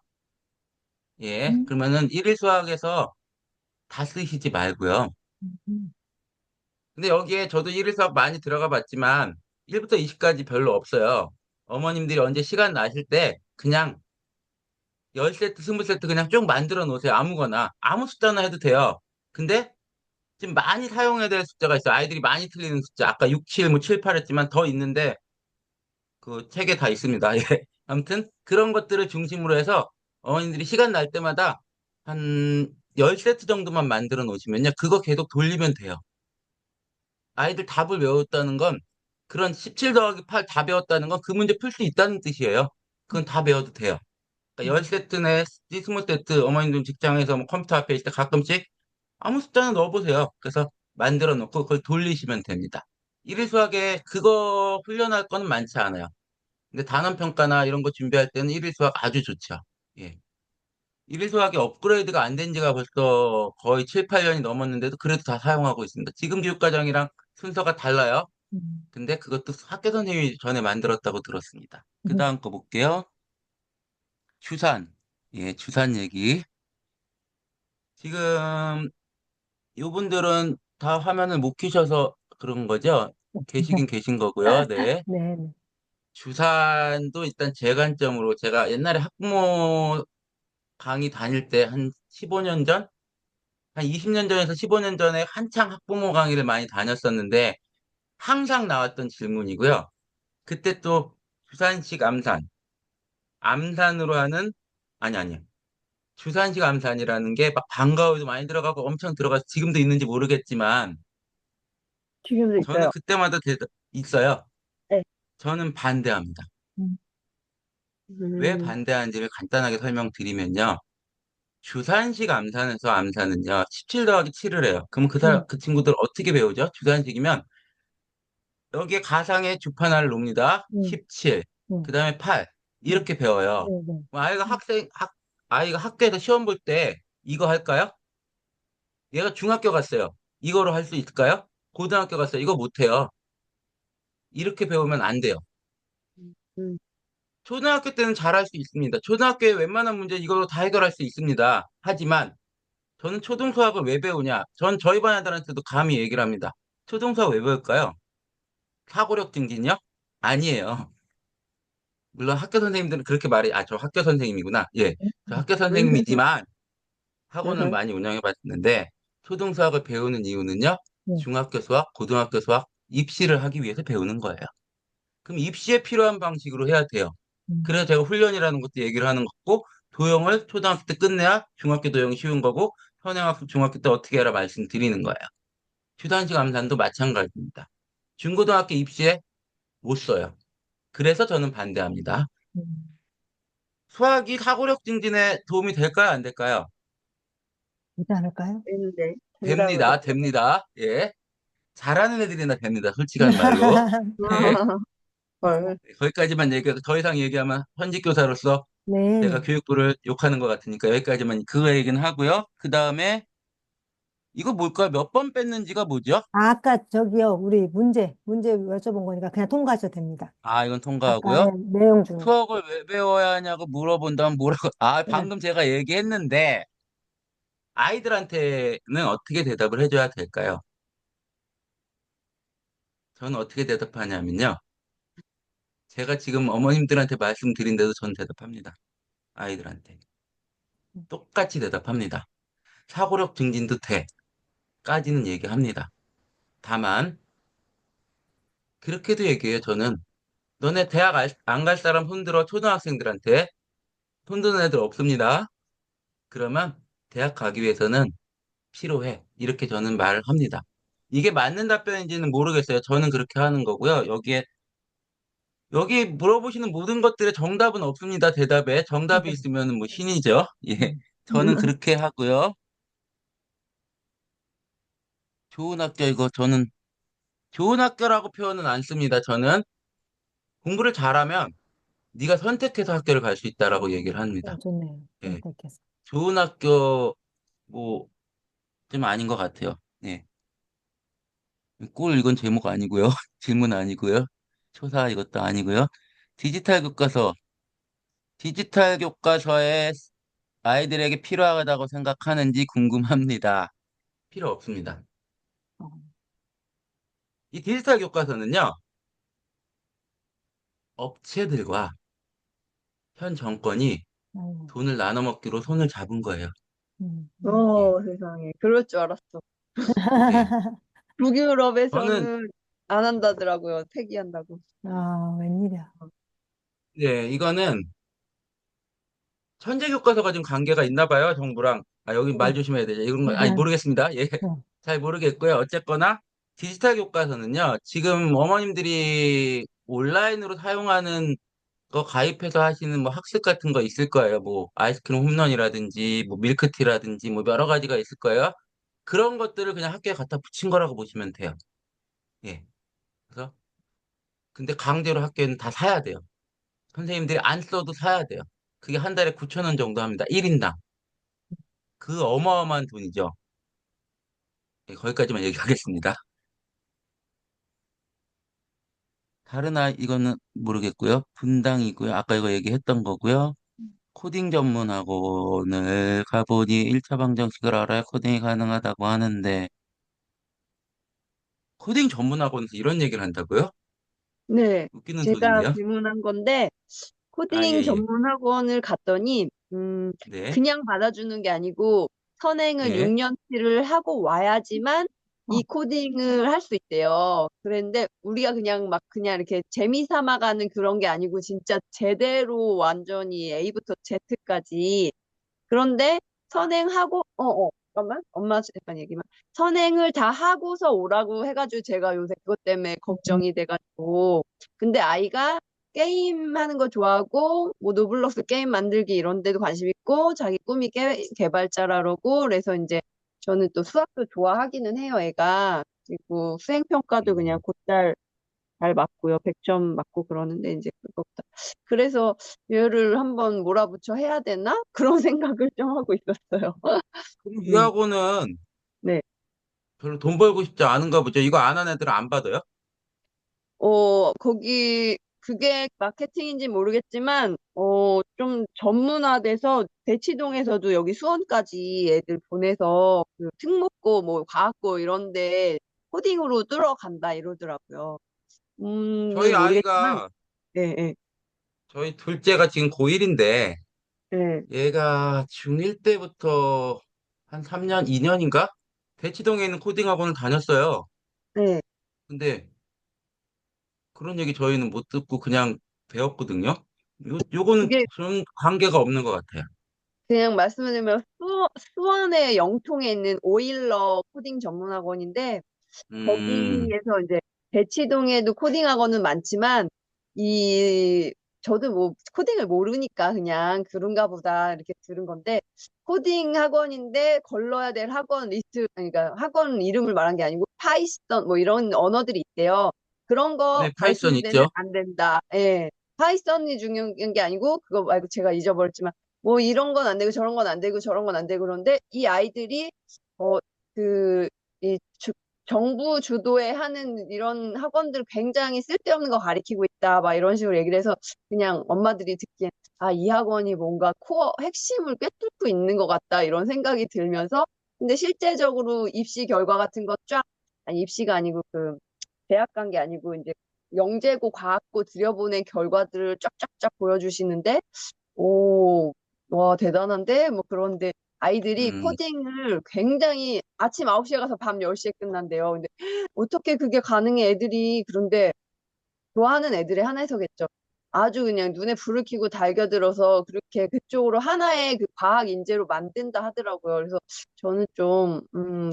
예. 음, 그러면은 1일 수학에서 다 쓰시지 말고요. 음, 근데 여기에 저도 1일 수학 많이 들어가 봤지만 1부터 20까지 별로 없어요. 어머님들이 언제 시간 나실 때 그냥 10세트, 20세트 그냥 쭉 만들어 놓으세요. 아무거나. 아무 숫자나 해도 돼요. 근데 지금 많이 사용해야 될 숫자가 있어요. 아이들이 많이 틀리는 숫자. 아까 6, 7, 뭐 7, 8 했지만 더 있는데 그 책에 다 있습니다. 예. 아무튼 그런 것들을 중심으로 해서 어머님들이 시간 날 때마다 한 10세트 정도만 만들어 놓으시면요. 그거 계속 돌리면 돼요. 아이들 답을 외웠다는 건 그런 17 더하기 8 다 배웠다는 건 그 문제 풀 수 있다는 뜻이에요. 그건 다 배워도 돼요. 그러니까 10세트내 20세트 어머님들 직장에서 뭐 컴퓨터 앞에 있을 때 가끔씩 아무 숫자나 넣어보세요. 그래서 만들어 놓고 그걸 돌리시면 됩니다. 1일 수학에 그거 훈련할 거는 많지 않아요. 근데 단원 평가나 이런 거 준비할 때는 1일 수학 아주 좋죠. 예. 1일 수학이 업그레이드가 안 된 지가 벌써 거의 7, 8년이 넘었는데도 그래도 다 사용하고 있습니다. 지금 교육과정이랑 순서가 달라요. 음, 근데 그것도 학교 선생님이 전에 만들었다고 들었습니다. 그 음. 다음 거 볼게요. 추산. 예, 추산 얘기. 지금 이분들은 다 화면을 못 켜셔서 그런 거죠? 계시긴 계신 거고요. 네. 네, 네. 주산도 일단 제 관점으로 제가 옛날에 학부모 강의 다닐 때 한 15년 전? 한 20년 전에서 15년 전에 한창 학부모 강의를 많이 다녔었는데 항상 나왔던 질문이고요. 그때 또 주산식 암산, 암산으로 하는, 아니. 주산식 암산이라는 게 막 방과후에도 많이 들어가고 엄청 들어가서 지금도 있는지 모르겠지만 지금도 저는 있어요. 그때마다 있어요. 네. 저는 반대합니다. 음, 왜 음, 반대하는지를 간단하게 설명드리면요. 주산식 암산에서 암산은요, 17 더하기 7을 해요. 그럼 그 친구들 어떻게 배우죠? 주산식이면 여기에 가상의 주판 하나를 놉니다. 음, 17, 그 음, 다음에 8, 음. 이렇게 배워요. 네, 네. 그럼 아이가 학교에서 시험 볼 때 이거 할까요? 얘가 중학교 갔어요. 이거로 할 수 있을까요? 고등학교 갔어요. 이거 못해요. 이렇게 배우면 안 돼요. 음, 초등학교 때는 잘할 수 있습니다. 초등학교에 웬만한 문제 이걸로 다 해결할 수 있습니다. 하지만 저는 초등수학을 왜 배우냐? 전 저희 반 애들한테도 감히 얘기를 합니다. 초등수학 왜 배울까요? 사고력 증진이요? 아니에요. 물론 학교 선생님들은 그렇게 저 학교 선생님이구나. 예, 저 학교 선생님이지만 학원을 음, 많이 운영해 봤는데 초등수학을 배우는 이유는요. 네. 중학교 수학, 고등학교 수학, 입시를 하기 위해서 배우는 거예요. 그럼 입시에 필요한 방식으로 해야 돼요. 음, 그래서 제가 훈련이라는 것도 얘기를 하는 거고, 도형을 초등학교 때 끝내야 중학교 도형이 쉬운 거고, 현행학습 중학교 때 어떻게 해라 말씀드리는 거예요. 주단식 암산도 마찬가지입니다. 중고등학교 입시에 못 써요. 그래서 저는 반대합니다. 음. 수학이 사고력 증진에 도움이 될까요? 안 될까요? 되지 않을까요? 되는데 된다고 됩니다. 그러더라고요. 됩니다. 예. 잘하는 애들이나 됩니다. 솔직한 말로. 예. 헐. 거기까지만 얘기해서 더 이상 얘기하면 현직 교사로서 제가 네. 교육부를 욕하는 것 같으니까 여기까지만 그 얘기는 하고요. 그 다음에 이거 뭘까요? 몇 번 뺐는지가 뭐죠? 아까 저기요, 우리 문제 여쭤본 거니까 그냥 통과하셔도 됩니다. 아, 이건 통과하고요. 아까의 내용 중에. 수학을 왜 배워야 하냐고 물어본다면 뭐라고, 아, 네. 방금 제가 얘기했는데, 아이들한테는 어떻게 대답을 해줘야 될까요? 저는 어떻게 대답하냐면요. 제가 지금 어머님들한테 말씀드린데도 전 대답합니다. 아이들한테. 똑같이 대답합니다. 사고력 증진도 돼. 까지는 얘기합니다. 다만, 그렇게도 얘기해요, 저는. 너네 대학 안 갈 사람 손들어, 초등학생들한테. 손드는 애들 없습니다. 그러면 대학 가기 위해서는 필요해. 이렇게 저는 말을 합니다. 이게 맞는 답변인지는 모르겠어요. 저는 그렇게 하는 거고요. 여기 물어보시는 모든 것들의 정답은 없습니다. 대답에. 정답이 있으면 뭐 신이죠. 예. 저는 그렇게 하고요. 좋은 학교, 이거 저는 좋은 학교라고 표현은 안 씁니다. 저는 공부를 잘하면 네가 선택해서 학교를 갈 수 있다라고 얘기를 합니다. 좋네요. 예. 선택해서. 좋은 학교, 뭐, 좀 아닌 것 같아요. 예. 꿀 이건 제목 아니고요. 질문 아니고요. 초사 이것도 아니고요. 디지털 교과서. 디지털 교과서에 아이들에게 필요하다고 생각하는지 궁금합니다. 필요 없습니다. 어, 이 디지털 교과서는요, 업체들과 현 정권이 아이고, 돈을 나눠 먹기로 손을 잡은 거예요. 예, 세상에. 그럴 줄 알았어. 예. 저는, 북유럽에서는 안 한다더라고요. 폐기한다고. 아, 웬일이야. 예, 이거는 천재 교과서가 좀 관계가 있나 봐요, 정부랑. 아, 여기 말 네. 조심해야 되죠. 이런 거, 아니, 모르겠습니다. 예. 네. 잘 모르겠고요. 어쨌거나, 디지털 교과서는요, 지금 어머님들이 온라인으로 사용하는 거 가입해서 하시는 뭐 학습 같은 거 있을 거예요. 뭐, 아이스크림 홈런이라든지, 뭐, 밀크티라든지, 뭐, 여러 가지가 있을 거예요. 그런 것들을 그냥 학교에 갖다 붙인 거라고 보시면 돼요. 예. 그래서, 근데 강제로 학교에는 다 사야 돼요. 선생님들이 안 써도 사야 돼요. 그게 한 달에 9천 원 정도 합니다. 1인당. 그 어마어마한 돈이죠. 예, 거기까지만 얘기하겠습니다. 다른 아이, 이거는 모르겠고요. 분당이고요. 아까 이거 얘기했던 거고요. 코딩 전문 학원을 가보니 1차 방정식을 알아야 코딩이 가능하다고 하는데, 코딩 전문 학원에서 이런 얘기를 한다고요? 네. 웃기는 제가 소리인데요. 질문한 건데, 아, 예, 코딩 예. 전문 학원을 갔더니, 네, 그냥 받아주는 게 아니고, 선행을 네. 6년치를 하고 와야지만 어, 이 코딩을 할 수 있대요. 그런데 우리가 그냥 막 그냥 이렇게 재미 삼아 가는 그런 게 아니고, 진짜 제대로 완전히 A부터 Z까지. 그런데 선행하고, 잠깐만. 엄마 잠깐 얘기만. 선행을 다 하고서 오라고 해가지고 제가 요새 그것 때문에 걱정이 돼가지고. 근데 아이가 게임 하는 거 좋아하고, 뭐 노블록스 게임 만들기 이런 데도 관심 있고, 자기 꿈이 개발자라고, 그래서 이제 저는 또 수학도 좋아하기는 해요, 애가. 그리고 수행평가도 그냥 음, 곧잘 잘 맞고요. 100점 맞고 그러는데 이제 그것보다. 그래서 얘를 한번 몰아붙여 해야 되나? 그런 생각을 좀 하고 있었어요. 그럼 이 음, 학원은 네. 별로 돈 벌고 싶지 않은가 보죠. 이거 안 하는 애들은 안 받아요? 거기 그게 마케팅인지 모르겠지만 좀 전문화돼서 대치동에서도 여기 수원까지 애들 보내서 그 특목고 뭐 과학고 이런데 코딩으로 뚫어간다 이러더라고요. 저희 는 모르겠지만 아이가, 예, 예, 저희 둘째가 지금 고1인데, 예, 얘가 중1 때부터 한 3년, 2년인가? 대치동에 있는 코딩 학원을 다녔어요. 예. 근데 그런 얘기 저희는 못 듣고 그냥 배웠거든요. 요거는 그게 좀 관계가 없는 것 같아요. 그냥 말씀드리면 수원의 영통에 있는 오일러 코딩 전문 학원인데 음, 거기에서 이제 대치동에도 코딩 학원은 많지만 이 저도 뭐 코딩을 모르니까 그냥 그런가 보다 이렇게 들은 건데 코딩 학원인데 걸러야 될 학원 리스트 아니, 그러니까 학원 이름을 말한 게 아니고 파이썬 뭐 이런 언어들이 있대요. 그런 거 네, 파이썬 가르치는 데는 있죠. 안 된다. 예. 파이썬이 중요한 게 아니고 그거 말고 제가 잊어버렸지만 뭐 이런 건 안 되고 저런 건 안 되고 저런 건 안 되고 그런데 이 아이들이 어 그, 이 정부 주도에 하는 이런 학원들 굉장히 쓸데없는 거 가리키고 있다. 막 이런 식으로 얘기를 해서 그냥 엄마들이 듣기엔 아, 이 학원이 뭔가 코어 핵심을 꿰뚫고 있는 것 같다. 이런 생각이 들면서 근데 실제적으로 입시 결과 같은 거 쫙, 아니, 입시가 아니고 그 대학 간 게 아니고 이제 영재고 과학고 들여보낸 결과들을 쫙쫙쫙 보여주시는데 오, 와, 대단한데? 뭐 그런데 아이들이 음, 코딩을 굉장히 아침 9시에 가서 밤 10시에 끝난대요. 근데 어떻게 그게 가능해 애들이 그런데 좋아하는 애들의 하나에서겠죠. 아주 그냥 눈에 불을 켜고 달겨들어서 그렇게 그쪽으로 하나의 그 과학 인재로 만든다 하더라고요. 그래서 저는 좀,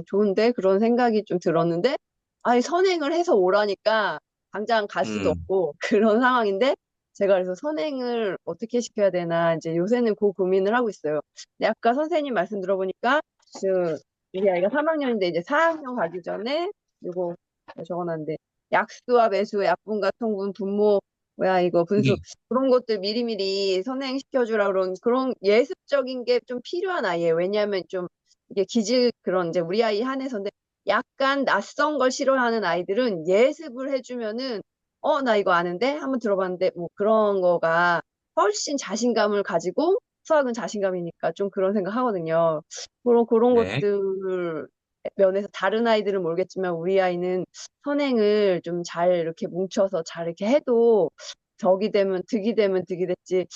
좋은데? 그런 생각이 좀 들었는데, 아니, 선행을 해서 오라니까 당장 갈 수도 음, 없고 그런 상황인데, 제가 그래서 선행을 어떻게 시켜야 되나, 이제 요새는 그 고민을 하고 있어요. 근데 아까 선생님 말씀 들어보니까, 그, 우리 아이가 3학년인데 이제 4학년 가기 전에, 이거 적어놨는데, 약수와 매수, 약분과 통분, 분모, 뭐야, 이거 분수, 예. 그런 것들 미리미리 선행시켜주라 그런 예습적인 게 좀 필요한 아이예요. 왜냐하면 좀 이게 그런 이제 우리 아이 한해서인데 약간 낯선 걸 싫어하는 아이들은 예습을 해주면은 나 이거 아는데? 한번 들어봤는데 뭐 그런 거가 훨씬 자신감을 가지고 수학은 자신감이니까 좀 그런 생각 하거든요. 그런 네. 것들 면에서 다른 아이들은 모르겠지만 우리 아이는 선행을 좀 잘 이렇게 뭉쳐서 잘 이렇게 해도 득이 되면 득이 됐지,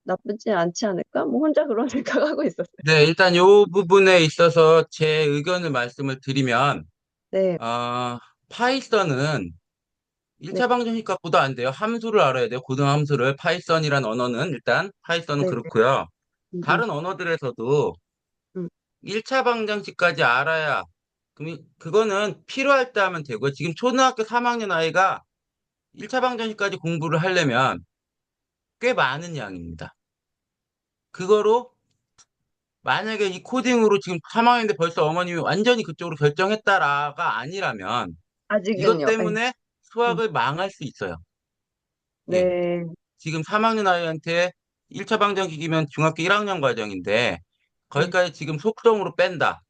나쁘지 않지 않을까? 뭐 혼자 그런 생각하고 있었어요. 네, 일단 요 부분에 있어서 제 의견을 말씀을 드리면, 네, 어, 파이썬은 네, 1차 방정식값보다 안 돼요. 함수를 알아야 돼요. 고등함수를. 파이썬이란 언어는 일단, 파이썬은 네, 그렇고요. 음, 다른 언어들에서도 음, 1차 방정식까지 알아야, 그럼 그거는 필요할 때 하면 되고요. 지금 초등학교 3학년 아이가 1차 방정식까지 공부를 하려면 꽤 많은 양입니다. 그거로 만약에 이 코딩으로 지금 3학년인데 벌써 어머님이 완전히 그쪽으로 결정했다라가 아니라면 이것 아직은요. 네, 때문에 음, 수학을 망할 수 있어요. 예. 네, 지금 3학년 아이한테 1차 방정식이면 중학교 1학년 과정인데 네, 거기까지 지금 속성으로 뺀다.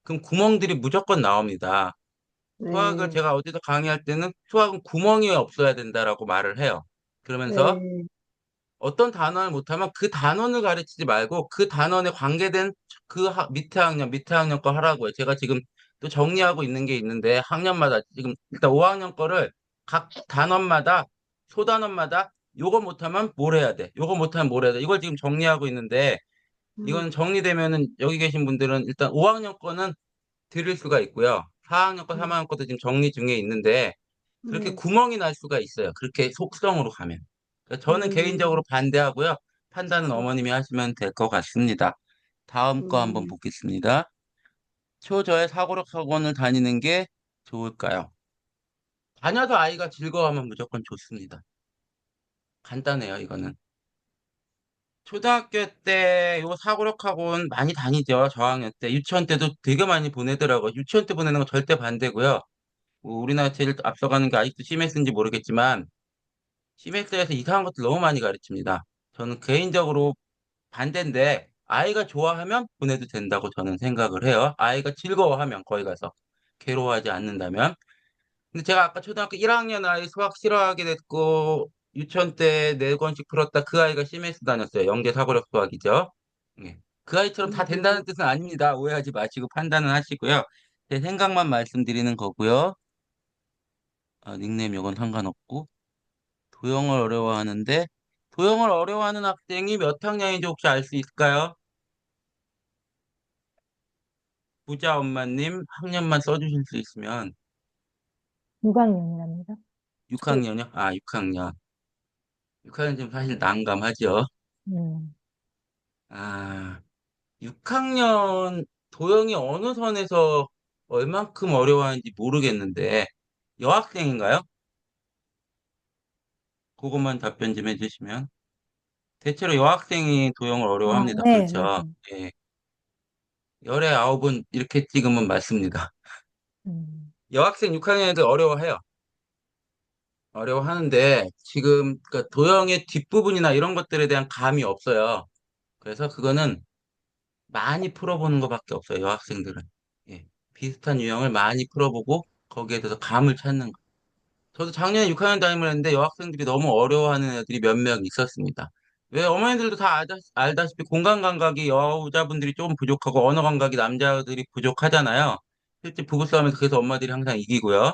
그럼 구멍들이 무조건 나옵니다. 수학을 네, 제가 어디서 강의할 때는 수학은 구멍이 없어야 된다라고 말을 해요. 그러면서 네, 어떤 단원을 못하면 그 단원을 가르치지 말고 그 단원에 관계된 밑에 학년 거 하라고요. 제가 지금 또 정리하고 있는 게 있는데 학년마다 지금 일단 5학년 거를 각 단원마다 소단원마다 요거 못하면 뭘 해야 돼. 요거 못하면 뭘 해야 돼. 이걸 지금 정리하고 있는데 음, 이건 정리되면은 여기 계신 분들은 일단 5학년 거는 드릴 수가 있고요. 4학년 거, 음, 3학년 것도 지금 정리 중에 있는데 그렇게 네, 구멍이 날 수가 있어요. 그렇게 속성으로 가면. 그러니까 저는 개인적으로 음, 반대하고요. 판단은 어머님이 하시면 될 것 같습니다. 다음 거 한번 음. 보겠습니다. 초저의 사고력 학원을 다니는 게 좋을까요? 다녀서 아이가 즐거워하면 무조건 좋습니다. 간단해요, 이거는. 초등학교 때 요 사고력 학원 많이 다니죠, 저학년 때. 유치원 때도 되게 많이 보내더라고요. 유치원 때 보내는 거 절대 반대고요. 뭐 우리나라 제일 앞서가는 게 아직도 CMS인지 모르겠지만, CMS에서 이상한 것들 너무 많이 가르칩니다. 저는 개인적으로 반대인데, 아이가 좋아하면 보내도 된다고 저는 생각을 해요. 아이가 즐거워하면, 거기 가서. 괴로워하지 않는다면. 근데 제가 아까 초등학교 1학년 아이 수학 싫어하게 됐고, 유치원 때 4권씩 풀었다 그 아이가 CMS 다녔어요. 영재 사고력 수학이죠. 예. 그 아이처럼 다 된다는 뜻은 아닙니다. 오해하지 마시고 판단은 하시고요. 제 생각만 말씀드리는 거고요. 닉네임 이건 상관없고. 도형을 어려워하는데, 도형을 어려워하는 학생이 몇 학년인지 혹시 알 수 있을까요? 부자 엄마님 학년만 써주실 수 있으면 6학년이랍니다. 6학년이요? 아, 6학년. 6학년 좀 사실 난감하죠. 음. 아, 6학년 도형이 어느 선에서 얼만큼 어려워하는지 모르겠는데 여학생인가요? 그것만 답변 좀 해주시면. 대체로 여학생이 도형을 어려워합니다. 네, 그렇죠. 맞아요. 예. 열의 아홉은 이렇게 찍으면 맞습니다. 음. 여학생 6학년 애들 어려워해요. 어려워하는데 지금 그 도형의 뒷부분이나 이런 것들에 대한 감이 없어요. 그래서 그거는 많이 풀어보는 것밖에 없어요, 여학생들은. 예. 비슷한 유형을 많이 풀어보고 거기에 대해서 감을 찾는 거. 저도 작년에 6학년 담임을 했는데 여학생들이 너무 어려워하는 애들이 몇 명 있었습니다. 왜 어머니들도 다 알다시피 공간 감각이 여자분들이 조금 부족하고 언어 감각이 남자들이 부족하잖아요. 실제 부부싸움에서 그래서 엄마들이 항상 이기고요.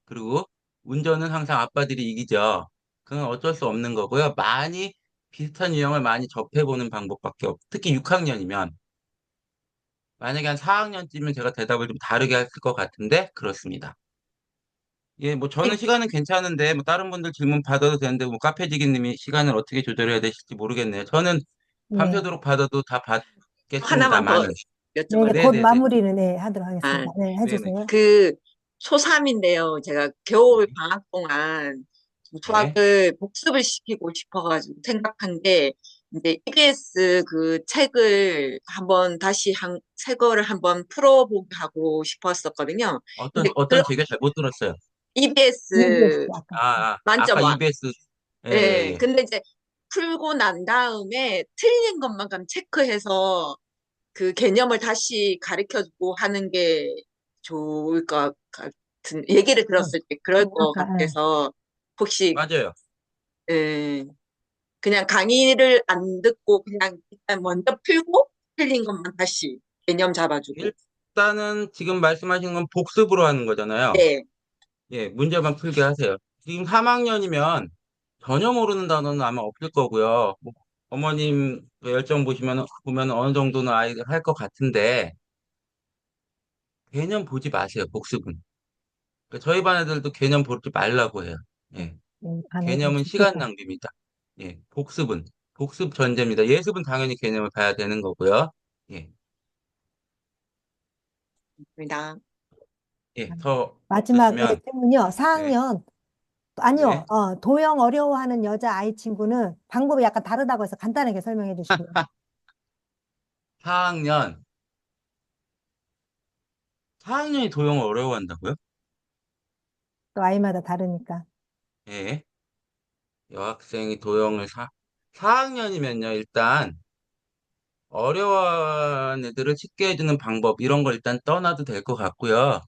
그리고 운전은 항상 아빠들이 이기죠. 그건 어쩔 수 없는 거고요. 많이 비슷한 유형을 많이 접해보는 방법밖에 특히 6학년이면 만약에 한 4학년쯤이면 제가 대답을 좀 다르게 했을 것 같은데 그렇습니다. 예, 뭐 저는 시간은 괜찮은데 뭐 다른 분들 질문 받아도 되는데 뭐 카페지기님이 시간을 어떻게 조절해야 되실지 모르겠네요. 저는 네. 밤새도록 받아도 다 하나만 더 받겠습니다만은. 네네, 여쭤봐도 곧 네네네. 마무리를 네, 하도록 아, 하겠습니다. 네, 네네. 해주세요. 그 초3인데요. 제가 겨울 네. 방학 동안 네. 수학을 복습을 시키고 싶어가지고 생각한 게 이제 EBS 그 책을 한번 다시 새 거를 한번 풀어보게 하고 싶었었거든요. 근데 어떤 제가 잘 못 들었어요. EBS EBS 아까. 아까 만점왕. EBS. 예, 예, 예. 예. 근데 이제 풀고 난 다음에 틀린 것만 그럼 체크해서 그 개념을 다시 가르쳐주고 하는 게 좋을 것 같은 얘기를 들었을 때 그럴 것 아까, 예. 같아서 혹시 맞아요. 예, 그냥 강의를 안 듣고 그냥 일단 먼저 풀고 틀린 것만 다시 개념 잡아주고 일단은 지금 말씀하신 건 복습으로 하는 거잖아요. 네, 예, 문제만 풀게 하세요. 지금 3학년이면 전혀 모르는 단어는 아마 없을 거고요. 뭐 어머님 그 열정 보면 어느 정도는 아이들 할 것 같은데 개념 보지 마세요. 복습은. 그러니까 저희 반 애들도 개념 보지 말라고 해요. 예, 반에 개념은 시간 좋겠다. 낭비입니다. 예, 복습 전제입니다. 예습은 당연히 개념을 봐야 되는 거고요. 예, 입니다. 예, 더 마지막 예, 없으시면 질문요. 네, 4학년 아니요. 네. 도형 어려워하는 여자 아이 친구는 방법이 약간 다르다고 해서 간단하게 설명해 주시고요. 4학년 4학년이 도형을 어려워한다고요? 또 아이마다 다르니까. 예. 여학생이 도형을 4학년이면요, 일단, 어려워하는 애들을 쉽게 해주는 방법, 이런 걸 일단 떠나도 될 것 같고요.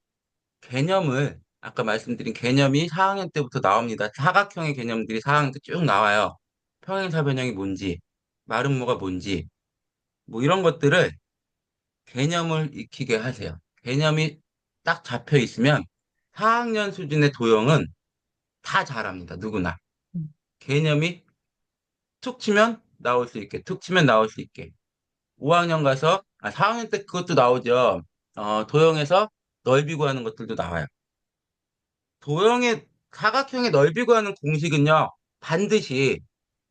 아까 말씀드린 개념이 4학년 때부터 나옵니다. 사각형의 개념들이 4학년 때 쭉 나와요. 평행사변형이 뭔지, 마름모가 뭔지, 뭐 이런 것들을 개념을 익히게 하세요. 개념이 딱 잡혀 있으면 4학년 수준의 도형은 다 잘합니다. 누구나. 음. 개념이 툭 치면 나올 수 있게, 툭 치면 나올 수 있게. 5학년 가서, 4학년 때 그것도 나오죠. 도형에서 넓이 구하는 것들도 나와요. 도형의, 사각형의 넓이 구하는 공식은요, 반드시,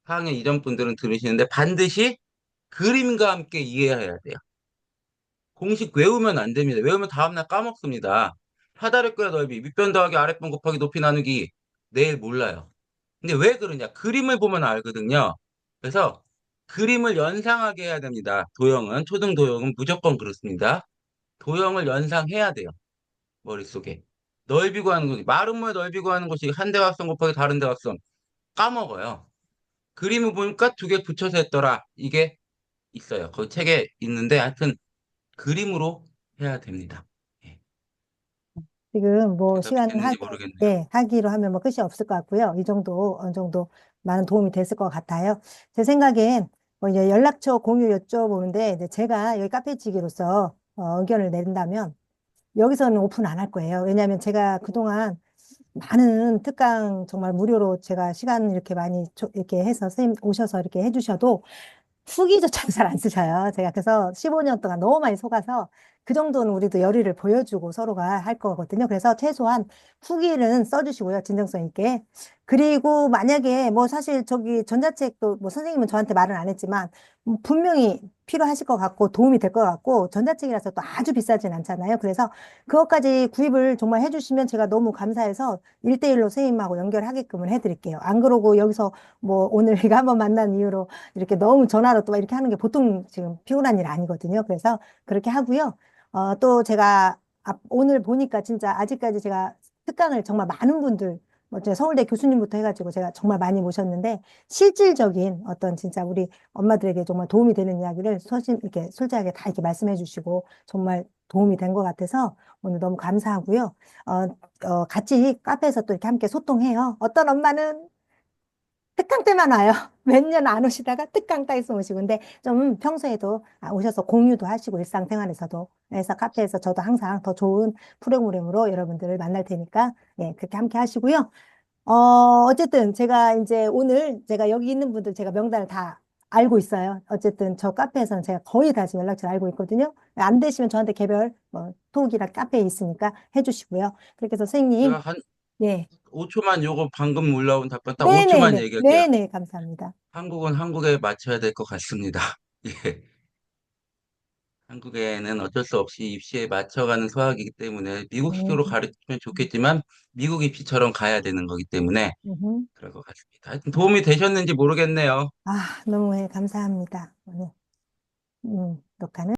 4학년 이전 분들은 들으시는데, 반드시 그림과 함께 이해해야 돼요. 공식 외우면 안 됩니다. 외우면 다음날 까먹습니다. 사다리꼴 넓이, 밑변 더하기 아랫변 곱하기 높이 나누기, 내일 몰라요. 근데 왜 그러냐? 그림을 보면 알거든요. 그래서 그림을 연상하게 해야 됩니다. 초등 도형은 무조건 그렇습니다. 도형을 연상해야 돼요. 머릿속에. 넓이 구하는 거지. 마름모의 넓이 구하는 것이 한 대각선 곱하기 다른 대각선. 까먹어요. 그림을 보니까 두 개 붙여서 했더라. 이게 있어요. 그 책에 있는데 하여튼 그림으로 해야 됩니다. 예, 지금 뭐 시간 대답됐는지 모르겠네요. 하기로 하면 뭐 끝이 없을 것 같고요. 이 정도 어느 정도 많은 도움이 됐을 것 같아요. 제 생각엔 뭐 이제 연락처 공유 여쭤보는데 이제 제가 여기 카페지기로서 의견을 낸다면 여기서는 오픈 안 할 거예요. 왜냐하면 제가 그동안 많은 특강 정말 무료로 제가 시간 이렇게 많이 이렇게 해서 선생님 오셔서 이렇게 해주셔도 후기조차도 잘 안 쓰셔요. 제가 그래서 15년 동안 너무 많이 속아서 그 정도는 우리도 열의를 보여주고 서로가 할 거거든요. 그래서 최소한 후기는 써주시고요. 진정성 있게. 그리고 만약에 뭐 사실 저기 전자책도 뭐 선생님은 저한테 말은 안 했지만 분명히 필요하실 것 같고 도움이 될 것 같고 전자책이라서 또 아주 비싸진 않잖아요. 그래서 그것까지 구입을 정말 해주시면 제가 너무 감사해서 1대1로 선생님하고 연결하게끔 해드릴게요. 안 그러고 여기서 뭐 오늘 이거 한번 만난 이후로 이렇게 너무 전화로 또 이렇게 하는 게 보통 지금 피곤한 일 아니거든요. 그래서 그렇게 하고요. 또 제가 오늘 보니까 진짜 아직까지 제가 특강을 정말 많은 분들, 뭐 제가 서울대 교수님부터 해가지고 제가 정말 많이 모셨는데 실질적인 어떤 진짜 우리 엄마들에게 정말 도움이 되는 이야기를 이렇게 솔직하게 다 이렇게 말씀해 주시고 정말 도움이 된 것 같아서 오늘 너무 감사하고요. 같이 카페에서 또 이렇게 함께 소통해요. 어떤 엄마는 특강 때만 와요. 몇 년 안 오시다가 특강 따위서 오시고. 근데 좀 평소에도 오셔서 공유도 하시고 일상생활에서도. 그래서 카페에서 저도 항상 더 좋은 프로그램으로 여러분들을 만날 테니까 예, 그렇게 함께 하시고요. 어쨌든 제가 이제 오늘 제가 여기 있는 분들 제가 명단을 다 알고 있어요. 어쨌든 저 카페에서는 제가 거의 다 지금 연락처를 알고 있거든요. 안 되시면 저한테 개별 뭐 톡이랑 카페에 있으니까 해주시고요. 그렇게 해서 선생님, 제가 한 예. 5초만 요거 방금 올라온 답변 딱 5초만 네네네. 얘기할게요. 네네. 감사합니다. 한국은 한국에 맞춰야 될 것 같습니다. 예. 한국에는 어쩔 수 없이 입시에 맞춰가는 수학이기 때문에 미국식으로 음, 가르치면 좋겠지만 미국 입시처럼 가야 되는 거기 때문에 음. 그럴 것 같습니다. 하여튼 도움이 되셨는지 모르겠네요. 너무 감사합니다. 오늘, 녹화는